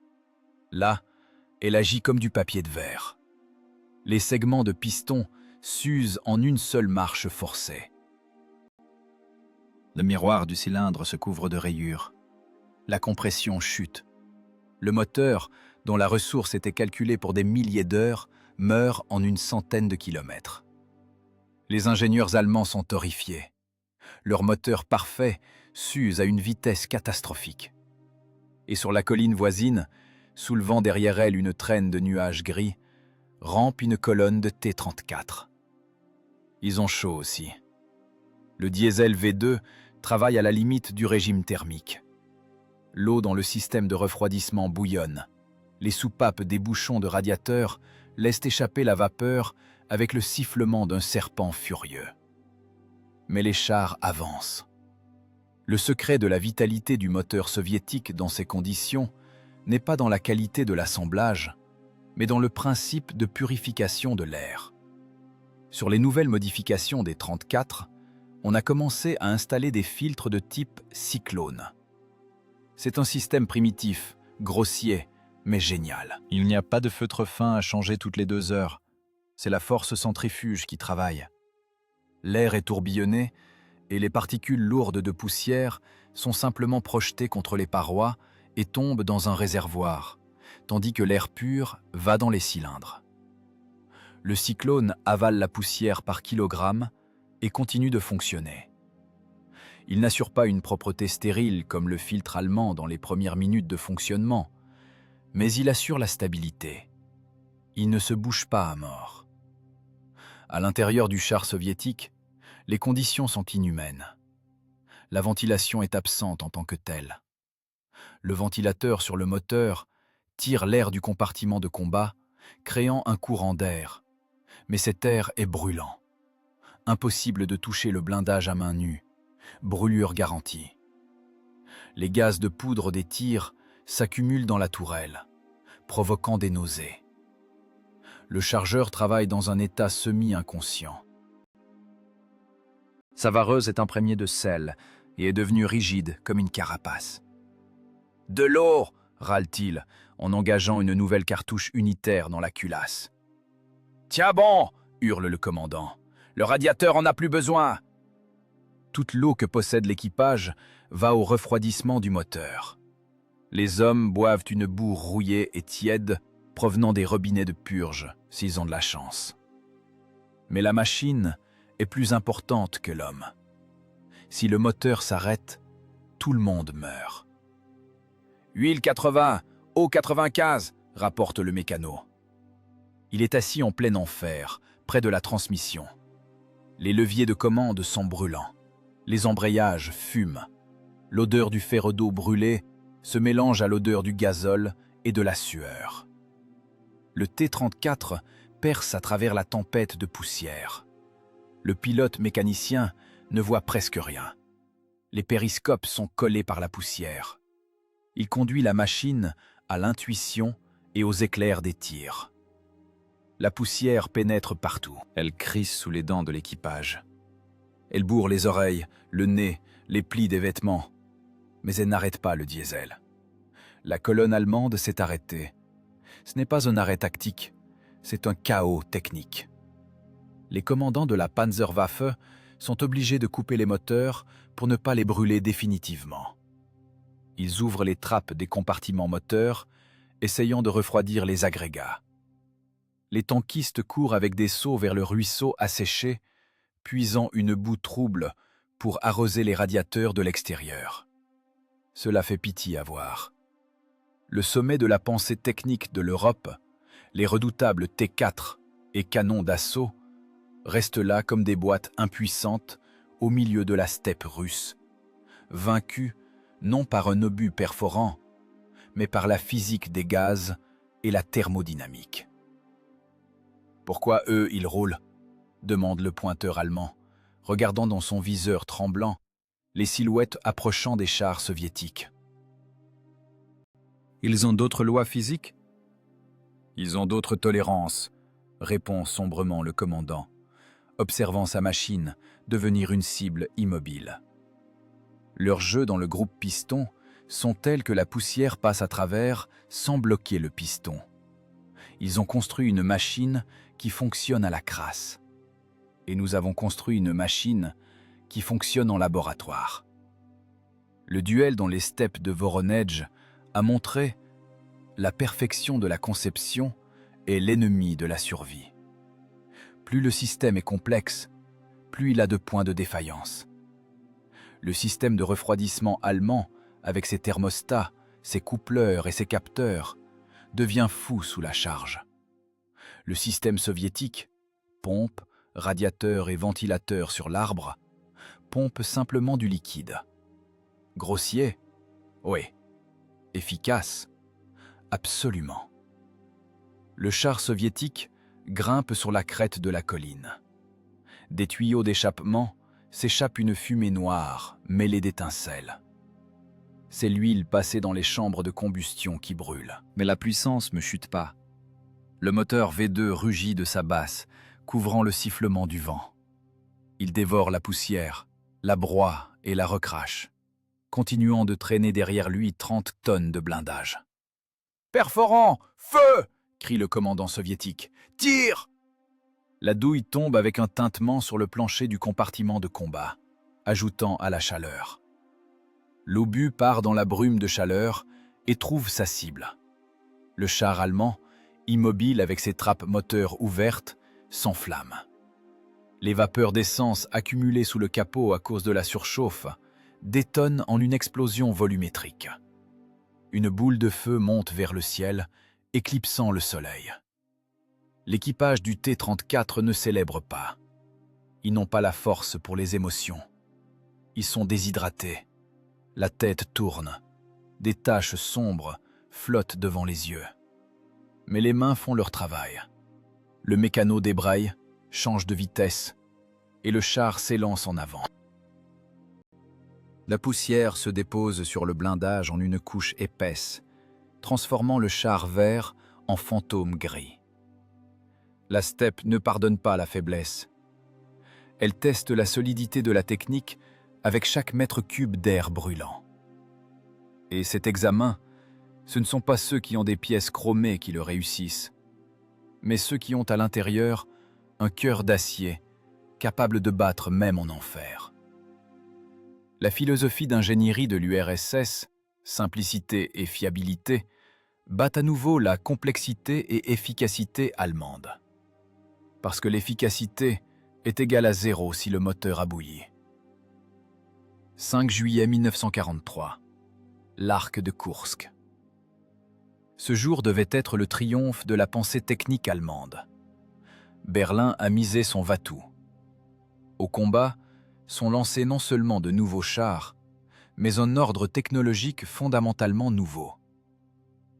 Là, elle agit comme du papier de verre. Les segments de piston s'usent en une seule marche forcée. Le miroir du cylindre se couvre de rayures. La compression chute. Le moteur, dont la ressource était calculée pour des milliers d'heures, meurt en une centaine de kilomètres. Les ingénieurs allemands sont horrifiés. Leur moteur parfait s'use à une vitesse catastrophique. Et sur la colline voisine, soulevant derrière elle une traîne de nuages gris, rampe une colonne de T-34. Ils ont chaud aussi. Le diesel V2 travaille à la limite du régime thermique. L'eau dans le système de refroidissement bouillonne. Les soupapes des bouchons de radiateurs laissent échapper la vapeur avec le sifflement d'un serpent furieux. Mais les chars avancent. Le secret de la vitalité du moteur soviétique dans ces conditions n'est pas dans la qualité de l'assemblage, mais dans le principe de purification de l'air. Sur les nouvelles modifications des 34, on a commencé à installer des filtres de type cyclone. C'est un système primitif, grossier, mais génial. Il n'y a pas de feutre fin à changer toutes les 2 heures. C'est la force centrifuge qui travaille. L'air est tourbillonné et les particules lourdes de poussière sont simplement projetées contre les parois et tombent dans un réservoir, tandis que l'air pur va dans les cylindres. Le cyclone avale la poussière par kilogramme et continue de fonctionner. Il n'assure pas une propreté stérile comme le filtre allemand dans les premières minutes de fonctionnement, mais il assure la stabilité. Il ne se bouge pas à mort. À l'intérieur du char soviétique, les conditions sont inhumaines. La ventilation est absente en tant que telle. Le ventilateur sur le moteur tire l'air du compartiment de combat, créant un courant d'air. Mais cet air est brûlant. Impossible de toucher le blindage à main nue. Brûlure garantie. Les gaz de poudre des tirs s'accumulent dans la tourelle, provoquant des nausées. Le chargeur travaille dans un état semi-inconscient. Sa vareuse est imprégnée de sel et est devenue rigide comme une carapace. « De l'eau !» râle-t-il en engageant une nouvelle cartouche unitaire dans la culasse. « Tiens bon !» hurle le commandant. « Le radiateur en a plus besoin !» Toute l'eau que possède l'équipage va au refroidissement du moteur. Les hommes boivent une boue rouillée et tiède provenant des robinets de purge, s'ils ont de la chance. Mais la machine est plus importante que l'homme. Si le moteur s'arrête, tout le monde meurt. « Huile 80, eau 95 !» rapporte le mécano. Il est assis en plein enfer, près de la transmission. Les leviers de commande sont brûlants. Les embrayages fument. L'odeur du ferre d'eau brûlé se mélange à l'odeur du gazole et de la sueur. Le T-34 perce à travers la tempête de poussière. Le pilote mécanicien ne voit presque rien. Les périscopes sont collés par la poussière. Il conduit la machine à l'intuition et aux éclairs des tirs. La poussière pénètre partout. Elle crisse sous les dents de l'équipage. Elle bourre les oreilles, le nez, les plis des vêtements. Mais elle n'arrête pas le diesel. La colonne allemande s'est arrêtée. Ce n'est pas un arrêt tactique, c'est un chaos technique. Les commandants de la Panzerwaffe sont obligés de couper les moteurs pour ne pas les brûler définitivement. Ils ouvrent les trappes des compartiments moteurs, essayant de refroidir les agrégats. Les tankistes courent avec des seaux vers le ruisseau asséché, puisant une boue trouble pour arroser les radiateurs de l'extérieur. Cela fait pitié à voir. Le sommet de la pensée technique de l'Europe, les redoutables T4 et canons d'assaut, restent là comme des boîtes impuissantes au milieu de la steppe russe, vaincus non par un obus perforant, mais par la physique des gaz et la thermodynamique. « Pourquoi eux, ils roulent ?» demande le pointeur allemand, regardant dans son viseur tremblant les silhouettes approchant des chars soviétiques. « Ils ont d'autres lois physiques ?»« Ils ont d'autres tolérances », répond sombrement le commandant, observant sa machine devenir une cible immobile. Leurs jeux dans le groupe piston sont tels que la poussière passe à travers sans bloquer le piston. Ils ont construit une machine qui fonctionne à la crasse. Et nous avons construit une machine qui fonctionne en laboratoire. Le duel dans les steppes de Voronezh a montré la perfection de la conception est l'ennemi de la survie. Plus le système est complexe, plus il a de points de défaillance. Le système de refroidissement allemand, avec ses thermostats, ses coupleurs et ses capteurs, devient fou sous la charge. Le système soviétique, pompe, radiateur et ventilateur sur l'arbre, pompe simplement du liquide. Grossier? Oui. Efficace? Absolument. Le char soviétique grimpe sur la crête de la colline. Des tuyaux d'échappement s'échappe une fumée noire mêlée d'étincelles. C'est l'huile passée dans les chambres de combustion qui brûle. Mais la puissance ne chute pas. Le moteur V2 rugit de sa basse, couvrant le sifflement du vent. Il dévore la poussière, la broie et la recrache, continuant de traîner derrière lui 30 tonnes de blindage. « Perforant! Feu !» crie le commandant soviétique. « Tire !» La douille tombe avec un tintement sur le plancher du compartiment de combat, ajoutant à la chaleur. L'obus part dans la brume de chaleur et trouve sa cible. Le char allemand, immobile avec ses trappes moteurs ouvertes, s'enflamme. Les vapeurs d'essence accumulées sous le capot à cause de la surchauffe détonnent en une explosion volumétrique. Une boule de feu monte vers le ciel, éclipsant le soleil. L'équipage du T-34 ne célèbre pas. Ils n'ont pas la force pour les émotions. Ils sont déshydratés. La tête tourne. Des taches sombres flottent devant les yeux. Mais les mains font leur travail. Le mécano débraille, change de vitesse, et le char s'élance en avant. La poussière se dépose sur le blindage en une couche épaisse, transformant le char vert en fantôme gris. La steppe ne pardonne pas la faiblesse. Elle teste la solidité de la technique avec chaque mètre cube d'air brûlant. Et cet examen, ce ne sont pas ceux qui ont des pièces chromées qui le réussissent, mais ceux qui ont à l'intérieur un cœur d'acier, capable de battre même en enfer. La philosophie d'ingénierie de l'URSS, simplicité et fiabilité, bat à nouveau la complexité et efficacité allemande. Parce que l'efficacité est égale à 0 si le moteur a bouilli. 5 juillet 1943. L'Arc de Koursk. Ce jour devait être le triomphe de la pensée technique allemande. Berlin a misé son va-tout. Au combat, sont lancés non seulement de nouveaux chars, mais un ordre technologique fondamentalement nouveau.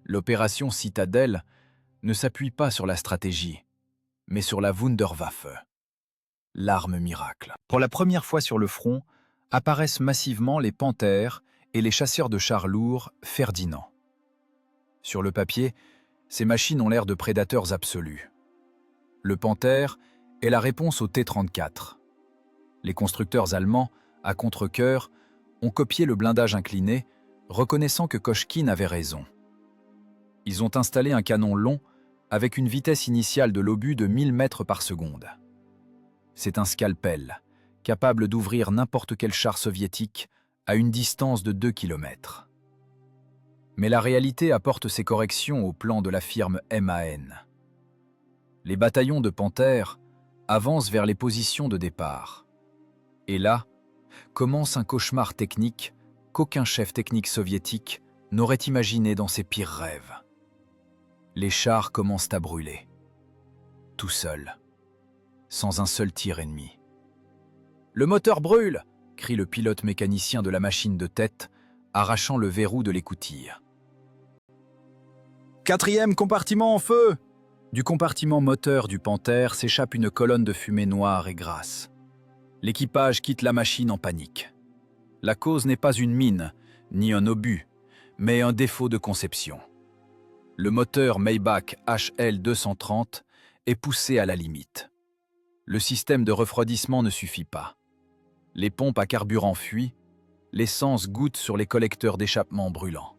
L'opération Citadelle ne s'appuie pas sur la stratégie, mais sur la Wunderwaffe, l'arme miracle. Pour la première fois sur le front, apparaissent massivement les Panthères et les chasseurs de chars lourds Ferdinand. Sur le papier, ces machines ont l'air de prédateurs absolus. Le Panther est la réponse au T-34. Les constructeurs allemands, à contre-cœur, ont copié le blindage incliné, reconnaissant que Kochkine avait raison. Ils ont installé un canon long avec une vitesse initiale de l'obus de 1000 mètres par seconde. C'est un scalpel, capable d'ouvrir n'importe quel char soviétique à une distance de 2 km. Mais la réalité apporte ses corrections au plan de la firme MAN. Les bataillons de Panthères avancent vers les positions de départ. Et là, commence un cauchemar technique qu'aucun chef technique soviétique n'aurait imaginé dans ses pires rêves. Les chars commencent à brûler. Tout seuls, sans un seul tir ennemi. « Le moteur brûle !» crie le pilote mécanicien de la machine de tête, arrachant le verrou de l'écoutille. « 4e compartiment en feu !» Du compartiment moteur du Panther s'échappe une colonne de fumée noire et grasse. L'équipage quitte la machine en panique. La cause n'est pas une mine, ni un obus, mais un défaut de conception. Le moteur Maybach HL230 est poussé à la limite. Le système de refroidissement ne suffit pas. Les pompes à carburant fuient, l'essence goutte sur les collecteurs d'échappement brûlants.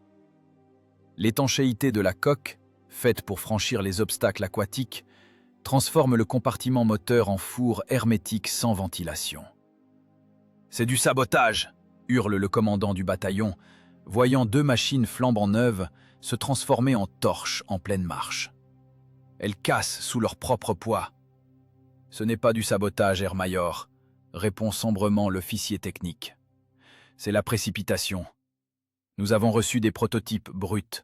L'étanchéité de la coque, faite pour franchir les obstacles aquatiques, transforme le compartiment moteur en four hermétique sans ventilation. « C'est du sabotage !» hurle le commandant du bataillon, voyant 2 machines flambant neuves se transformer en torches en pleine marche. Elles cassent sous leur propre poids. « Ce n'est pas du sabotage, Herr Major », répond sombrement l'officier technique. « C'est la précipitation. Nous avons reçu des prototypes bruts.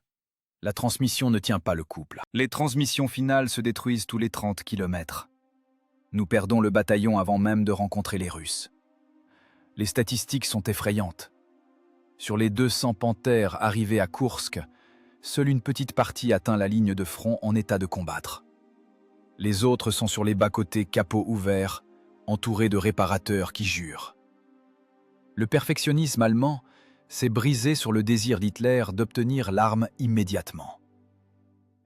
La transmission ne tient pas le couple. Les transmissions finales se détruisent tous les 30 km. Nous perdons le bataillon avant même de rencontrer les Russes. Les statistiques sont effrayantes. Sur les 200 Panthères arrivés à Koursk, seule une petite partie atteint la ligne de front en état de combattre. Les autres sont sur les bas-côtés capot ouverts, entourés de réparateurs qui jurent. Le perfectionnisme allemand s'est brisé sur le désir d'Hitler d'obtenir l'arme immédiatement.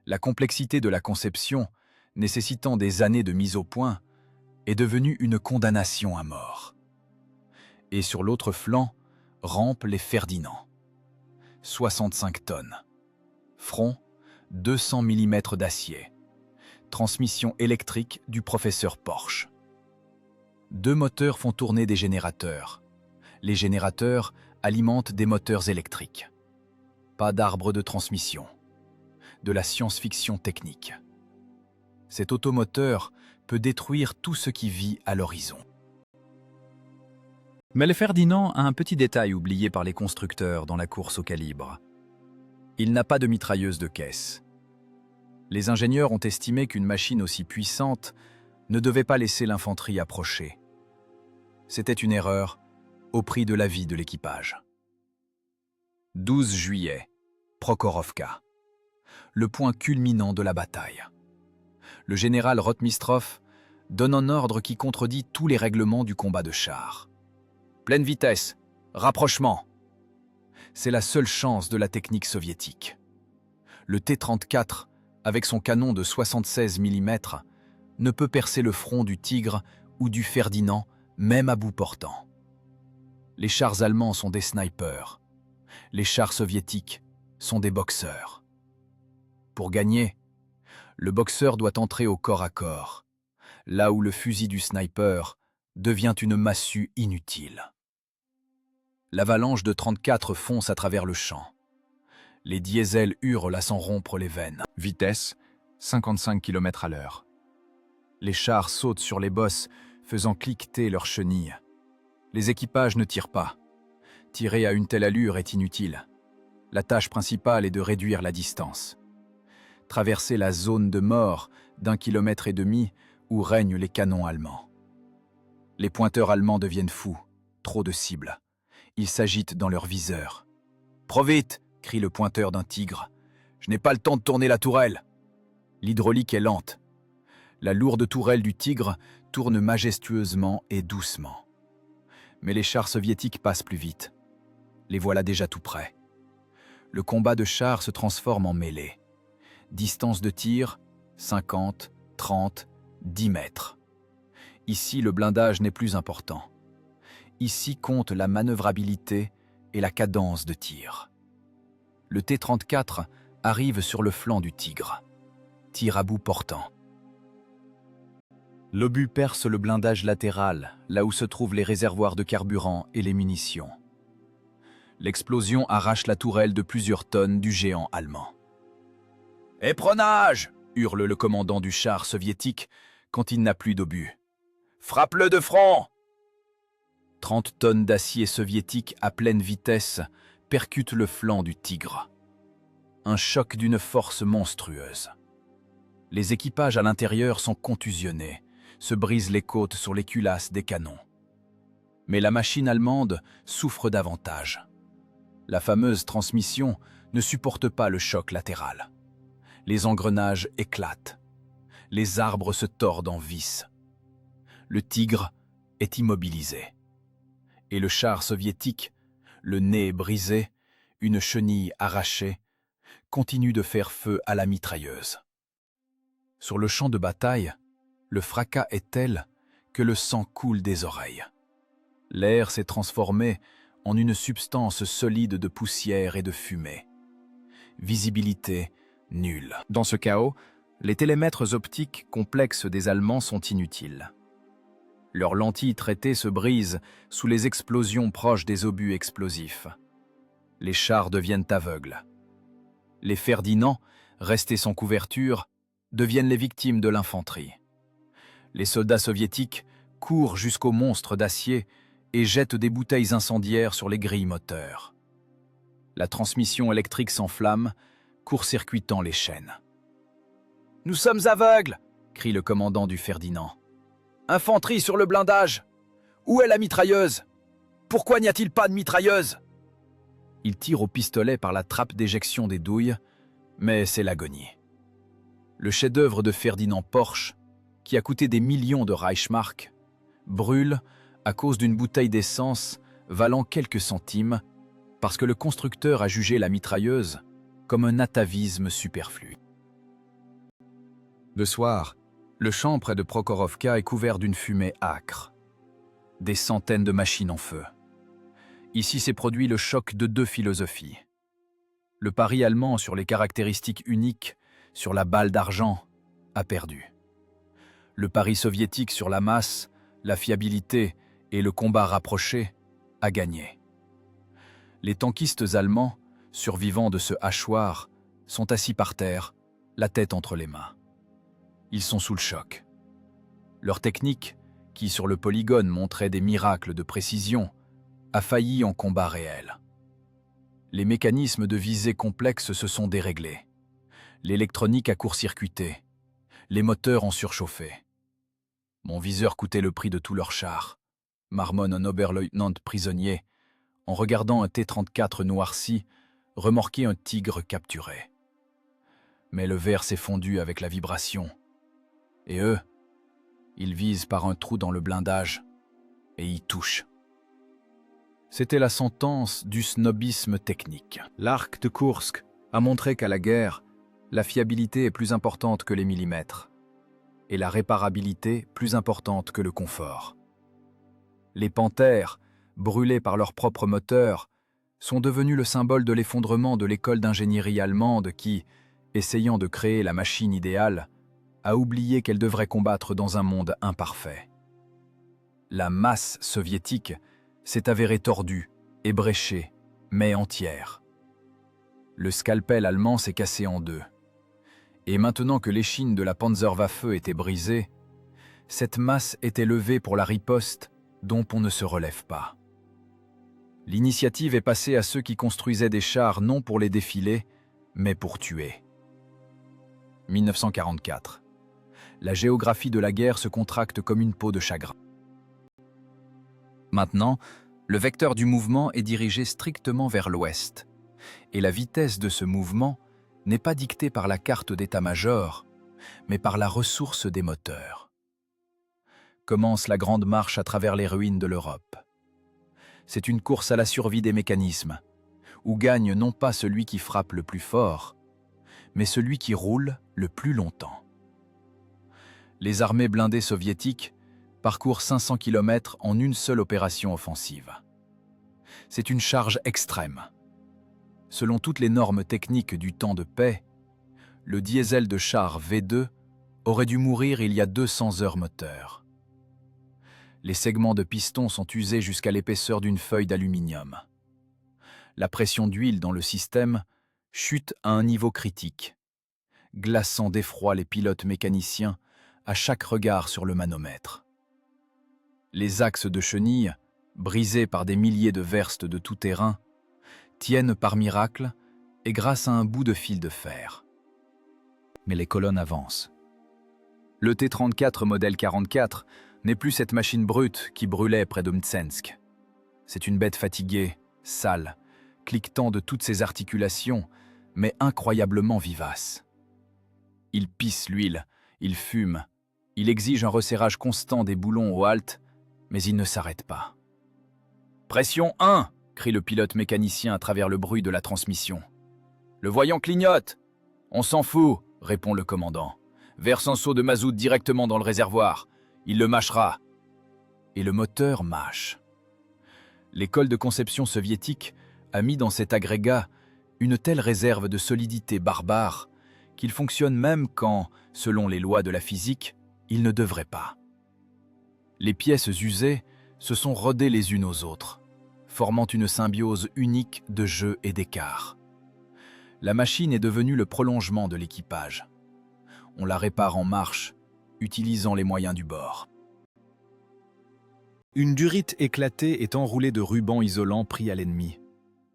La complexité de la conception, nécessitant des années de mise au point, est devenue une condamnation à mort. Et sur l'autre flanc, rampent les Ferdinand. 65 tonnes. Front, 200 mm d'acier. Transmission électrique du professeur Porsche. 2 moteurs font tourner des générateurs. Les générateurs alimentent des moteurs électriques. Pas d'arbre de transmission. De la science-fiction technique. Cet automoteur peut détruire tout ce qui vit à l'horizon. Mais le Ferdinand a un petit détail oublié par les constructeurs dans la course au calibre. Il n'a pas de mitrailleuse de caisse. Les ingénieurs ont estimé qu'une machine aussi puissante ne devait pas laisser l'infanterie approcher. C'était une erreur, au prix de la vie de l'équipage. 12 juillet, Prokhorovka. Le point culminant de la bataille. Le général Rotmistrov donne un ordre qui contredit tous les règlements du combat de chars. Pleine vitesse, rapprochement. C'est la seule chance de la technique soviétique. Le T-34, avec son canon de 76 mm, ne peut percer le front du Tigre ou du Ferdinand, même à bout portant. Les chars allemands sont des snipers. Les chars soviétiques sont des boxeurs. Pour gagner, le boxeur doit entrer au corps à corps, là où le fusil du sniper devient une massue inutile. L'avalanche de 34 fonce à travers le champ. Les diesels hurlent à s'en rompre les veines. Vitesse, 55 km/h. Les chars sautent sur les bosses, faisant cliqueter leurs chenilles. Les équipages ne tirent pas. Tirer à une telle allure est inutile. La tâche principale est de réduire la distance. Traverser la zone de mort d'1,5 km où règnent les canons allemands. Les pointeurs allemands deviennent fous, trop de cibles. Ils s'agitent dans leur viseur. « Trop vite !» crie le pointeur d'un Tigre. « Je n'ai pas le temps de tourner la tourelle !» L'hydraulique est lente. La lourde tourelle du Tigre tourne majestueusement et doucement. Mais les chars soviétiques passent plus vite. Les voilà déjà tout près. Le combat de chars se transforme en mêlée. Distance de tir, 50, 30, 10 mètres. Ici, le blindage n'est plus important. Ici compte la manœuvrabilité et la cadence de tir. Le T-34 arrive sur le flanc du Tigre. Tire à bout portant. L'obus perce le blindage latéral, là où se trouvent les réservoirs de carburant et les munitions. L'explosion arrache la tourelle de plusieurs tonnes du géant allemand. « Éprenage !» hurle le commandant du char soviétique quand il n'a plus d'obus. « Frappe-le de front !» 30 tonnes d'acier soviétique à pleine vitesse percutent le flanc du Tigre. Un choc d'une force monstrueuse. Les équipages à l'intérieur sont contusionnés, se brisent les côtes sur les culasses des canons. Mais la machine allemande souffre davantage. La fameuse transmission ne supporte pas le choc latéral. Les engrenages éclatent. Les arbres se tordent en vis. Le Tigre est immobilisé. Et le char soviétique, le nez brisé, une chenille arrachée, continue de faire feu à la mitrailleuse. Sur le champ de bataille, le fracas est tel que le sang coule des oreilles. L'air s'est transformé en une substance solide de poussière et de fumée. Visibilité nulle. Dans ce chaos, les télémètres optiques complexes des Allemands sont inutiles. Leurs lentilles traitées se brisent sous les explosions proches des obus explosifs. Les chars deviennent aveugles. Les Ferdinand, restés sans couverture, deviennent les victimes de l'infanterie. Les soldats soviétiques courent jusqu'au monstre d'acier et jettent des bouteilles incendiaires sur les grilles moteurs. La transmission électrique s'enflamme, court-circuitant les chaînes. « Nous sommes aveugles !» crie le commandant du Ferdinand. « Infanterie sur le blindage! Où est la mitrailleuse? Pourquoi n'y a-t-il pas de mitrailleuse ?» Il tire au pistolet par la trappe d'éjection des douilles, mais c'est l'agonie. Le chef-d'œuvre de Ferdinand Porsche, qui a coûté des millions de Reichsmark, brûle à cause d'une bouteille d'essence valant quelques centimes, parce que le constructeur a jugé la mitrailleuse comme un atavisme superflu. Le soir, le champ près de Prokhorovka est couvert d'une fumée âcre. Des centaines de machines en feu. Ici s'est produit le choc de deux philosophies. Le pari allemand sur les caractéristiques uniques, sur la balle d'argent, a perdu. Le pari soviétique sur la masse, la fiabilité et le combat rapproché a gagné. Les tankistes allemands, survivants de ce hachoir, sont assis par terre, la tête entre les mains. Ils sont sous le choc. Leur technique, qui sur le polygone montrait des miracles de précision, a failli en combat réel. Les mécanismes de visée complexes se sont déréglés. L'électronique a court-circuité. Les moteurs ont surchauffé. Mon viseur coûtait le prix de tout leur char, marmonne un Oberleutnant prisonnier, en regardant un T-34 noirci remorquer un tigre capturé. Mais le verre s'est fondu avec la vibration. Et eux, ils visent par un trou dans le blindage et y touchent. C'était la sentence du snobisme technique. L'arc de Koursk a montré qu'à la guerre, la fiabilité est plus importante que les millimètres et la réparabilité plus importante que le confort. Les panthères, brûlées par leur propre moteur, sont devenues le symbole de l'effondrement de l'école d'ingénierie allemande qui, essayant de créer la machine idéale, a oublié qu'elle devrait combattre dans un monde imparfait. La masse soviétique s'est avérée tordue, ébréchée, mais entière. Le scalpel allemand s'est cassé en deux. Et maintenant que l'échine de la Panzerwaffe était brisée, cette masse était levée pour la riposte dont on ne se relève pas. L'initiative est passée à ceux qui construisaient des chars non pour les défiler, mais pour tuer. 1944. La géographie de la guerre se contracte comme une peau de chagrin. Maintenant, le vecteur du mouvement est dirigé strictement vers l'ouest, et la vitesse de ce mouvement n'est pas dictée par la carte d'état-major, mais par la ressource des moteurs. Commence la grande marche à travers les ruines de l'Europe. C'est une course à la survie des mécanismes, où gagne non pas celui qui frappe le plus fort, mais celui qui roule le plus longtemps. Les armées blindées soviétiques parcourent 500 km en une seule opération offensive. C'est une charge extrême. Selon toutes les normes techniques du temps de paix, le diesel de char V2 aurait dû mourir il y a 200 heures moteur. Les segments de piston sont usés jusqu'à l'épaisseur d'une feuille d'aluminium. La pression d'huile dans le système chute à un niveau critique, glaçant d'effroi les pilotes mécaniciens à chaque regard sur le manomètre. Les axes de chenilles, brisés par des milliers de verstes de tout-terrain, tiennent par miracle et grâce à un bout de fil de fer. Mais les colonnes avancent. Le T-34 modèle 44 n'est plus cette machine brute qui brûlait près de Mtsensk. C'est une bête fatiguée, sale, cliquetant de toutes ses articulations, mais incroyablement vivace. Il pisse l'huile, il fume, il exige un resserrage constant des boulons au halt, mais il ne s'arrête pas. « Pression 1 !» crie le pilote mécanicien à travers le bruit de la transmission. « Le voyant clignote !»« On s'en fout !» répond le commandant. « Verse un seau de mazout directement dans le réservoir. Il le mâchera. » Et le moteur mâche. L'école de conception soviétique a mis dans cet agrégat une telle réserve de solidité barbare qu'il fonctionne même quand, selon les lois de la physique, il ne devrait pas. Les pièces usées se sont rodées les unes aux autres, formant une symbiose unique de jeu et d'écart. La machine est devenue le prolongement de l'équipage. On la répare en marche, utilisant les moyens du bord. Une durite éclatée est enroulée de rubans isolants pris à l'ennemi.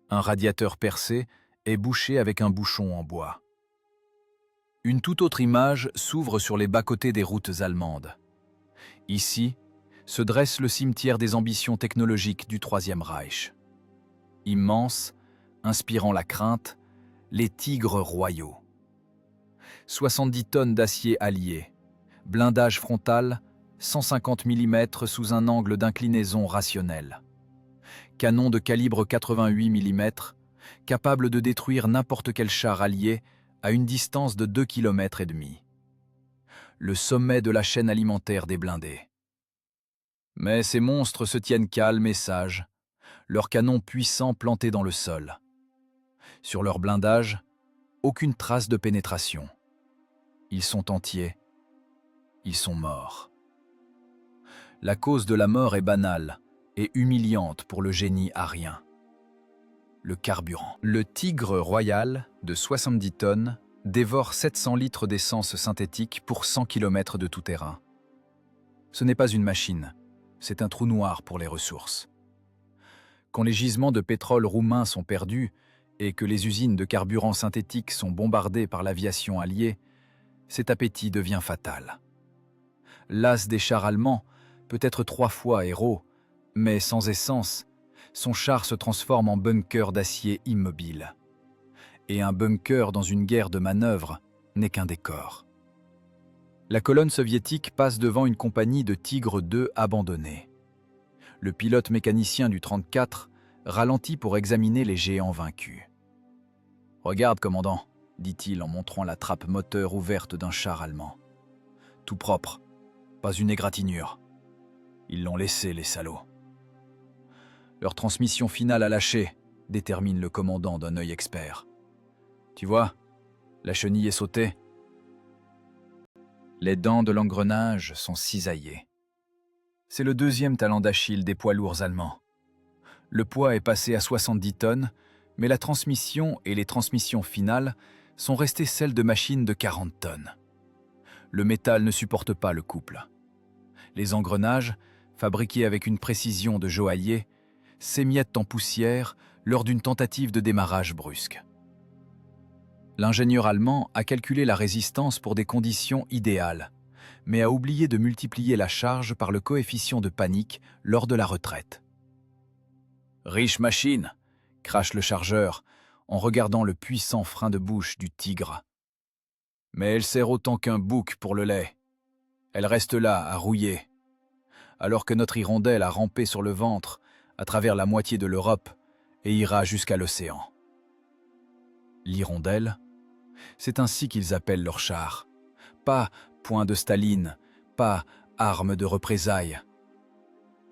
Un radiateur percé est bouché avec un bouchon en bois. Une toute autre image s'ouvre sur les bas-côtés des routes allemandes. Ici se dresse le cimetière des ambitions technologiques du Troisième Reich. Immense, inspirant la crainte, les tigres royaux. 70 tonnes d'acier allié, blindage frontal, 150 mm sous un angle d'inclinaison rationnel. Canon de calibre 88 mm, capable de détruire n'importe quel char allié à une distance de 2,5 km. Le sommet de la chaîne alimentaire des blindés. Mais ces monstres se tiennent calmes et sages, leurs canons puissants plantés dans le sol. Sur leur blindage, aucune trace de pénétration. Ils sont entiers, ils sont morts. La cause de la mort est banale et humiliante pour le génie arien. Le carburant. Le Tigre Royal, de 70 tonnes, dévore 700 litres d'essence synthétique pour 100 km de tout-terrain. Ce n'est pas une machine, c'est un trou noir pour les ressources. Quand les gisements de pétrole roumains sont perdus et que les usines de carburant synthétique sont bombardées par l'aviation alliée, cet appétit devient fatal. L'as des chars allemands peut être 3 fois héros, mais sans essence, son char se transforme en bunker d'acier immobile. Et un bunker dans une guerre de manœuvre n'est qu'un décor. La colonne soviétique passe devant une compagnie de Tigre II abandonnée. Le pilote mécanicien du 34 ralentit pour examiner les géants vaincus. « Regarde, commandant », dit-il en montrant la trappe moteur ouverte d'un char allemand. « Tout propre, pas une égratignure. Ils l'ont laissé, les salauds. » Leur transmission finale a lâché, détermine le commandant d'un œil expert. « Tu vois, la chenille est sautée. » Les dents de l'engrenage sont cisaillées. C'est le deuxième talon d'Achille des poids lourds allemands. Le poids est passé à 70 tonnes, mais la transmission et les transmissions finales sont restées celles de machines de 40 tonnes. Le métal ne supporte pas le couple. Les engrenages, fabriqués avec une précision de joaillier, s'émiettent en poussière lors d'une tentative de démarrage brusque. L'ingénieur allemand a calculé la résistance pour des conditions idéales, mais a oublié de multiplier la charge par le coefficient de panique lors de la retraite. « Riche machine !» crache le chargeur en regardant le puissant frein de bouche du Tigre. « Mais elle sert autant qu'un bouc pour le lait. Elle reste là, à rouiller. Alors que notre hirondelle a rampé sur le ventre à travers la moitié de l'Europe et ira jusqu'à l'océan. » L'hirondelle, c'est ainsi qu'ils appellent leur char. Pas point de Staline, pas arme de représailles.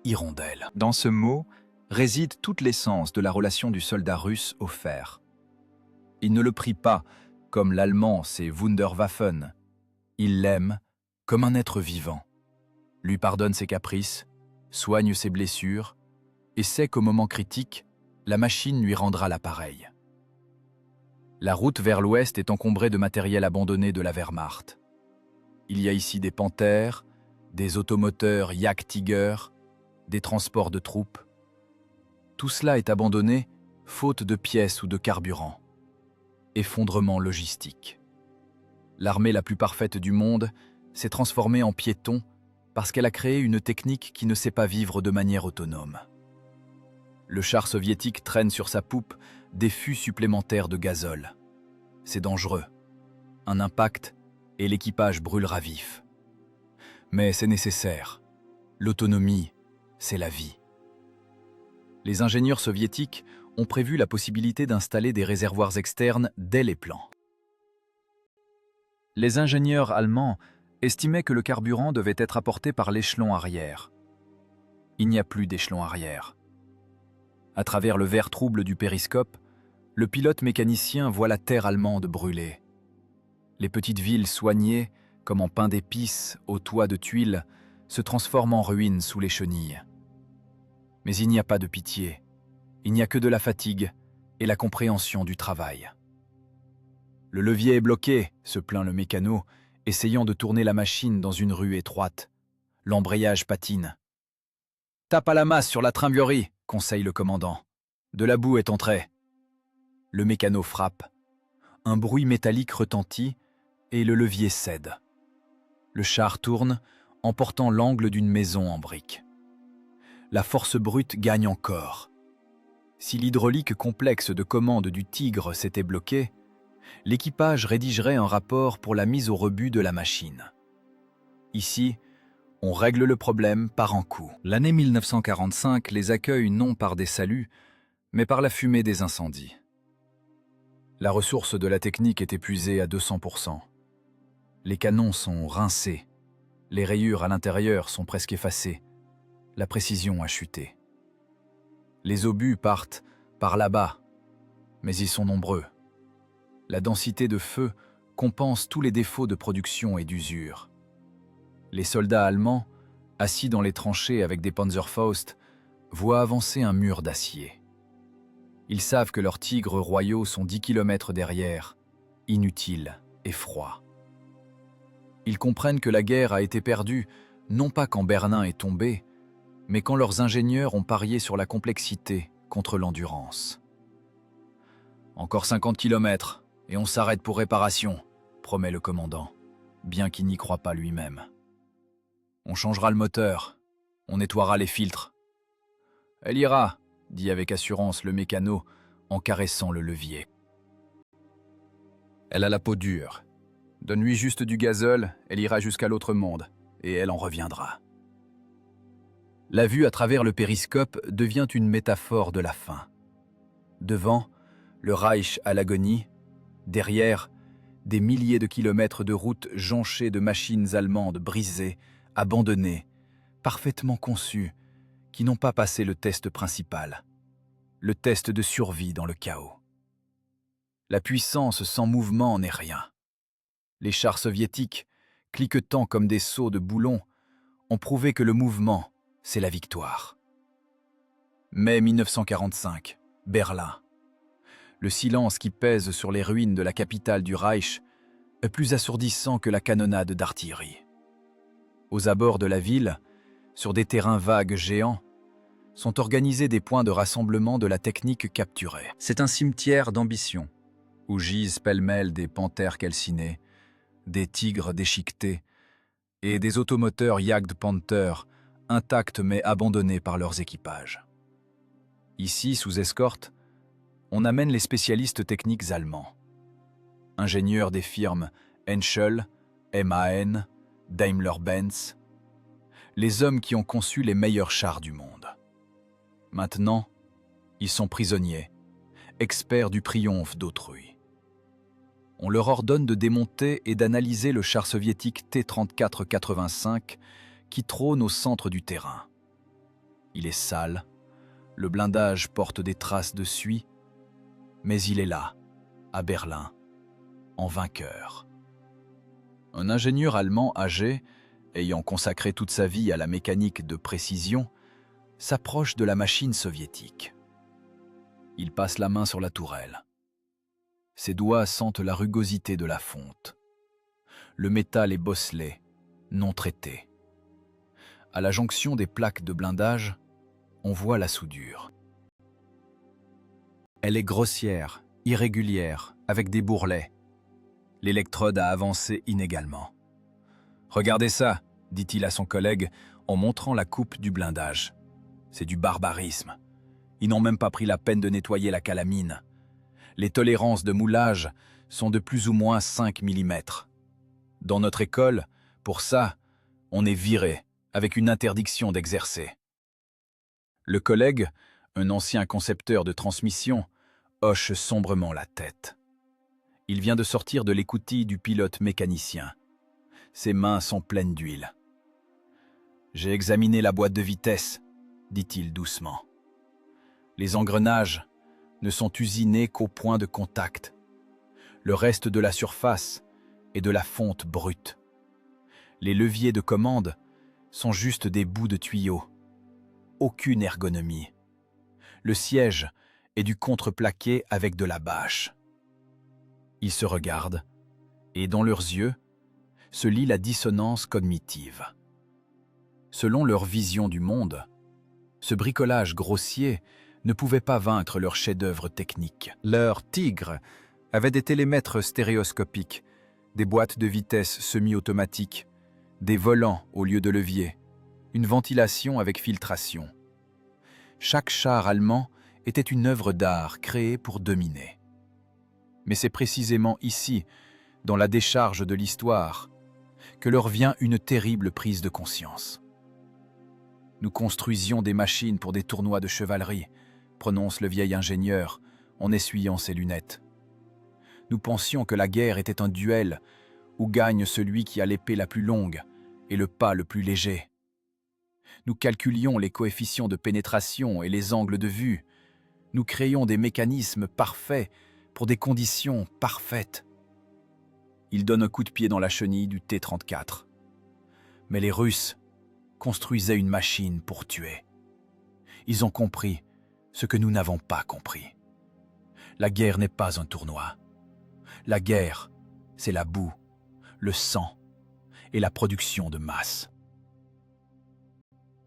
Hirondelle. Dans ce mot réside toute l'essence de la relation du soldat russe au fer. Il ne le prie pas comme l'allemand ses Wunderwaffen. Il l'aime comme un être vivant, lui pardonne ses caprices, soigne ses blessures et sait qu'au moment critique, la machine lui rendra l'appareil. La route vers l'ouest est encombrée de matériel abandonné de la Wehrmacht. Il y a ici des Panthers, des automoteurs Jagdtiger, des transports de troupes. Tout cela est abandonné faute de pièces ou de carburant. Effondrement logistique. L'armée la plus parfaite du monde s'est transformée en piéton parce qu'elle a créé une technique qui ne sait pas vivre de manière autonome. Le char soviétique traîne sur sa poupe des fûts supplémentaires de gazole. C'est dangereux. Un impact et l'équipage brûlera vif. Mais c'est nécessaire. L'autonomie, c'est la vie. Les ingénieurs soviétiques ont prévu la possibilité d'installer des réservoirs externes dès les plans. Les ingénieurs allemands estimaient que le carburant devait être apporté par l'échelon arrière. Il n'y a plus d'échelon arrière. À travers le verre trouble du périscope, le pilote mécanicien voit la terre allemande brûler. Les petites villes soignées, comme en pain d'épices, aux toits de tuiles, se transforment en ruines sous les chenilles. Mais il n'y a pas de pitié, il n'y a que de la fatigue et la compréhension du travail. Le levier est bloqué, se plaint le mécano, essayant de tourner la machine dans une rue étroite. L'embrayage patine. « Tape à la masse sur la tringlerie !» conseille le commandant. « De la boue est entrée. » Le mécano frappe. Un bruit métallique retentit et le levier cède. Le char tourne, emportant l'angle d'une maison en briques. La force brute gagne encore. Si l'hydraulique complexe de commande du Tigre s'était bloquée, l'équipage rédigerait un rapport pour la mise au rebut de la machine. Ici, on règle le problème par un coup. L'année 1945 les accueille non par des saluts, mais par la fumée des incendies. La ressource de la technique est épuisée à 200%. Les canons sont rincés. Les rayures à l'intérieur sont presque effacées. La précision a chuté. Les obus partent par là-bas, mais ils sont nombreux. La densité de feu compense tous les défauts de production et d'usure. Les soldats allemands, assis dans les tranchées avec des Panzerfaust, voient avancer un mur d'acier. Ils savent que leurs tigres royaux sont 10 km derrière, inutiles et froids. Ils comprennent que la guerre a été perdue, non pas quand Berlin est tombé, mais quand leurs ingénieurs ont parié sur la complexité contre l'endurance. Encore 50 kilomètres, et on s'arrête pour réparation, promet le commandant, bien qu'il n'y croit pas lui-même. On changera le moteur, on nettoiera les filtres. Elle ira, dit avec assurance le mécano en caressant le levier. Elle a la peau dure. Donne-lui juste du gazole, elle ira jusqu'à l'autre monde, et elle en reviendra. La vue à travers le périscope devient une métaphore de la fin. Devant, le Reich à l'agonie. Derrière, des milliers de kilomètres de routes jonchées de machines allemandes brisées, abandonnées, parfaitement conçues, qui n'ont pas passé le test principal, le test de survie dans le chaos. La puissance sans mouvement n'est rien. Les chars soviétiques, cliquetant comme des seaux de boulons, ont prouvé que le mouvement, c'est la victoire. Mai 1945, Berlin. Le silence qui pèse sur les ruines de la capitale du Reich est plus assourdissant que la canonnade d'artillerie. Aux abords de la ville, sur des terrains vagues géants, sont organisés des points de rassemblement de la technique capturée. C'est un cimetière d'ambition, où gisent pêle-mêle des panthères calcinées, des tigres déchiquetés et des automoteurs Jagdpanther intacts mais abandonnés par leurs équipages. Ici, sous escorte, on amène les spécialistes techniques allemands. Ingénieurs des firmes Henschel, MAN, Daimler-Benz, les hommes qui ont conçu les meilleurs chars du monde. Maintenant, ils sont prisonniers, experts du triomphe d'autrui. On leur ordonne de démonter et d'analyser le char soviétique T-34-85 qui trône au centre du terrain. Il est sale, le blindage porte des traces de suie, mais il est là, à Berlin, en vainqueur. Un ingénieur allemand âgé, ayant consacré toute sa vie à la mécanique de précision, s'approche de la machine soviétique. Il passe la main sur la tourelle. Ses doigts sentent la rugosité de la fonte. Le métal est bosselé, non traité. À la jonction des plaques de blindage, on voit la soudure. Elle est grossière, irrégulière, avec des bourrelets. L'électrode a avancé inégalement. « Regardez ça !» dit-il à son collègue en montrant la coupe du blindage. « C'est du barbarisme. Ils n'ont même pas pris la peine de nettoyer la calamine. Les tolérances de moulage sont de plus ou moins 5 mm. Dans notre école, pour ça, on est viré, avec une interdiction d'exercer. » Le collègue, un ancien concepteur de transmission, hoche sombrement la tête. Il vient de sortir de l'écoutille du pilote mécanicien. Ses mains sont pleines d'huile. « J'ai examiné la boîte de vitesse, » dit-il doucement. Les engrenages ne sont usinés qu'au point de contact. Le reste de la surface est de la fonte brute. Les leviers de commande sont juste des bouts de tuyaux. Aucune ergonomie. Le siège est du contreplaqué avec de la bâche. Ils se regardent, et dans leurs yeux se lit la dissonance cognitive. Selon leur vision du monde, ce bricolage grossier ne pouvait pas vaincre leur chef-d'œuvre technique. Leur tigre avait des télémètres stéréoscopiques, des boîtes de vitesse semi-automatiques, des volants au lieu de levier, une ventilation avec filtration. Chaque char allemand était une œuvre d'art créée pour dominer. Mais c'est précisément ici, dans la décharge de l'histoire, que leur vient une terrible prise de conscience. Nous construisions des machines pour des tournois de chevalerie, prononce le vieil ingénieur en essuyant ses lunettes. Nous pensions que la guerre était un duel où gagne celui qui a l'épée la plus longue et le pas le plus léger. Nous calculions les coefficients de pénétration et les angles de vue. Nous créions des mécanismes parfaits pour des conditions parfaites. Il donne un coup de pied dans la chenille du T-34. Mais les Russes construisaient une machine pour tuer. Ils ont compris ce que nous n'avons pas compris. La guerre n'est pas un tournoi. La guerre, c'est la boue, le sang et la production de masse.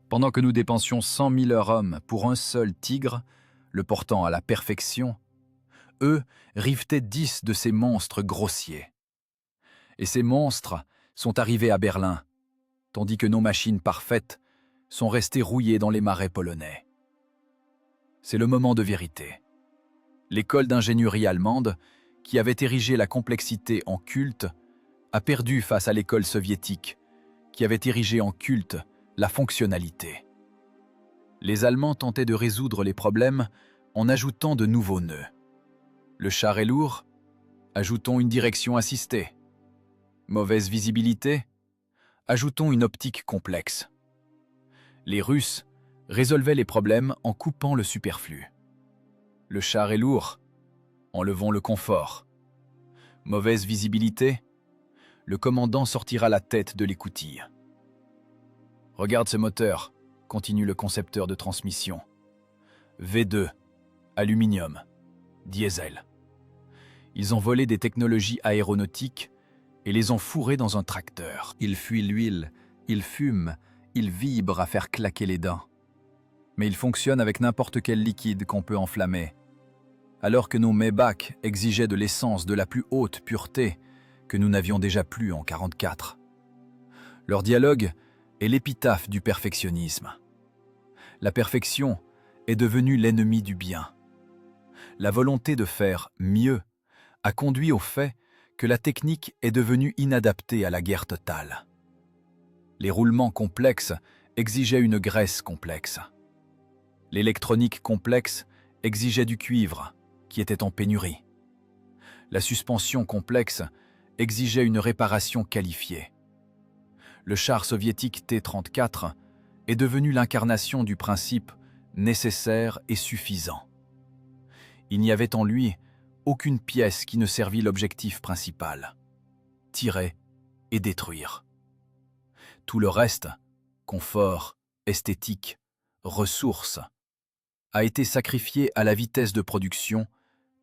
Pendant que nous dépensions 100 000 hommes pour un seul tigre, le portant à la perfection, eux, rivetaient 10 de ces monstres grossiers. Et ces monstres sont arrivés à Berlin, tandis que nos machines parfaites sont restées rouillées dans les marais polonais. C'est le moment de vérité. L'école d'ingénierie allemande, qui avait érigé la complexité en culte, a perdu face à l'école soviétique, qui avait érigé en culte la fonctionnalité. Les Allemands tentaient de résoudre les problèmes en ajoutant de nouveaux nœuds. Le char est lourd, ajoutons une direction assistée. Mauvaise visibilité, ajoutons une optique complexe. Les Russes résolvaient les problèmes en coupant le superflu. Le char est lourd, enlevons le confort. Mauvaise visibilité, le commandant sortira la tête de l'écoutille. Regarde ce moteur, continue le concepteur de transmission. V2, aluminium, diesel. Ils ont volé des technologies aéronautiques et les ont fourrées dans un tracteur. Ils fuient l'huile, ils fument, ils vibrent à faire claquer les dents. Mais ils fonctionnent avec n'importe quel liquide qu'on peut enflammer. Alors que nos Maybach exigeaient de l'essence de la plus haute pureté que nous n'avions déjà plus en 1944. Leur dialogue est l'épitaphe du perfectionnisme. La perfection est devenue l'ennemi du bien. La volonté de faire mieux a conduit au fait que la technique est devenue inadaptée à la guerre totale. Les roulements complexes exigeaient une graisse complexe. L'électronique complexe exigeait du cuivre, qui était en pénurie. La suspension complexe exigeait une réparation qualifiée. Le char soviétique T-34 est devenu l'incarnation du principe nécessaire et suffisant. Il n'y avait en lui aucune pièce qui ne servît l'objectif principal, tirer et détruire. Tout le reste, confort, esthétique, ressources, a été sacrifié à la vitesse de production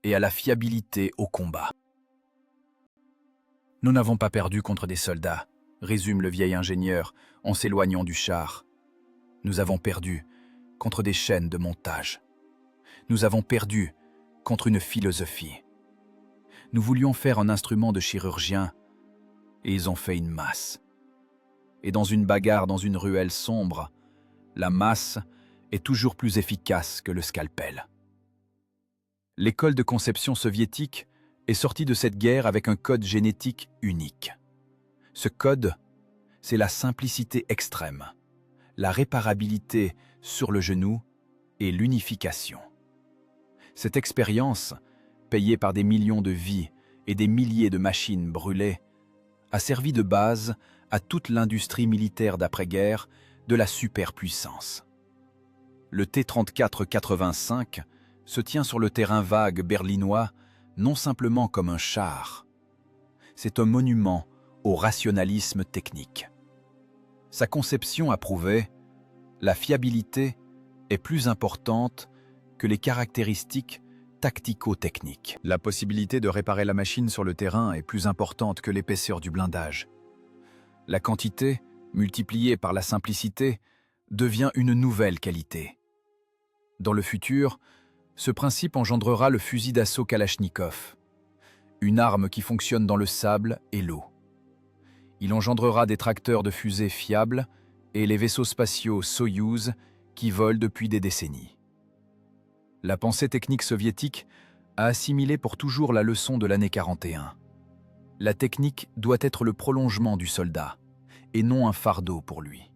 et à la fiabilité au combat. Nous n'avons pas perdu contre des soldats, résume le vieil ingénieur en s'éloignant du char. Nous avons perdu contre des chaînes de montage. Nous avons perdu contre une philosophie. Nous voulions faire un instrument de chirurgien et ils ont fait une masse. Et dans une bagarre dans une ruelle sombre, la masse est toujours plus efficace que le scalpel. L'école de conception soviétique est sortie de cette guerre avec un code génétique unique. Ce code, c'est la simplicité extrême, la réparabilité sur le genou et l'unification. Cette expérience, payée par des millions de vies et des milliers de machines brûlées, a servi de base à toute l'industrie militaire d'après-guerre de la superpuissance. Le T-34-85 se tient sur le terrain vague berlinois non simplement comme un char. C'est un monument au rationalisme technique. Sa conception a prouvé la fiabilité est plus importante que les caractéristiques tactico-techniques. La possibilité de réparer la machine sur le terrain est plus importante que l'épaisseur du blindage. La quantité, multipliée par la simplicité, devient une nouvelle qualité. Dans le futur, ce principe engendrera le fusil d'assaut Kalachnikov, une arme qui fonctionne dans le sable et l'eau. Il engendrera des tracteurs de fusées fiables et les vaisseaux spatiaux Soyouz qui volent depuis des décennies. La pensée technique soviétique a assimilé pour toujours la leçon de l'année 41. La technique doit être le prolongement du soldat, et non un fardeau pour lui.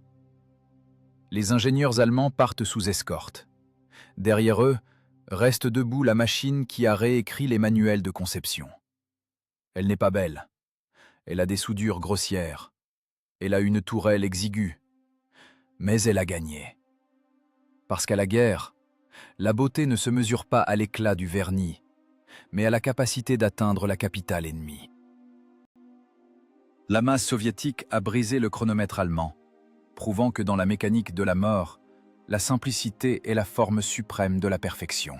Les ingénieurs allemands partent sous escorte. Derrière eux, reste debout la machine qui a réécrit les manuels de conception. Elle n'est pas belle. Elle a des soudures grossières. Elle a une tourelle exiguë. Mais elle a gagné. Parce qu'à la guerre, la beauté ne se mesure pas à l'éclat du vernis, mais à la capacité d'atteindre la capitale ennemie. La masse soviétique a brisé le chronomètre allemand, prouvant que dans la mécanique de la mort, la simplicité est la forme suprême de la perfection.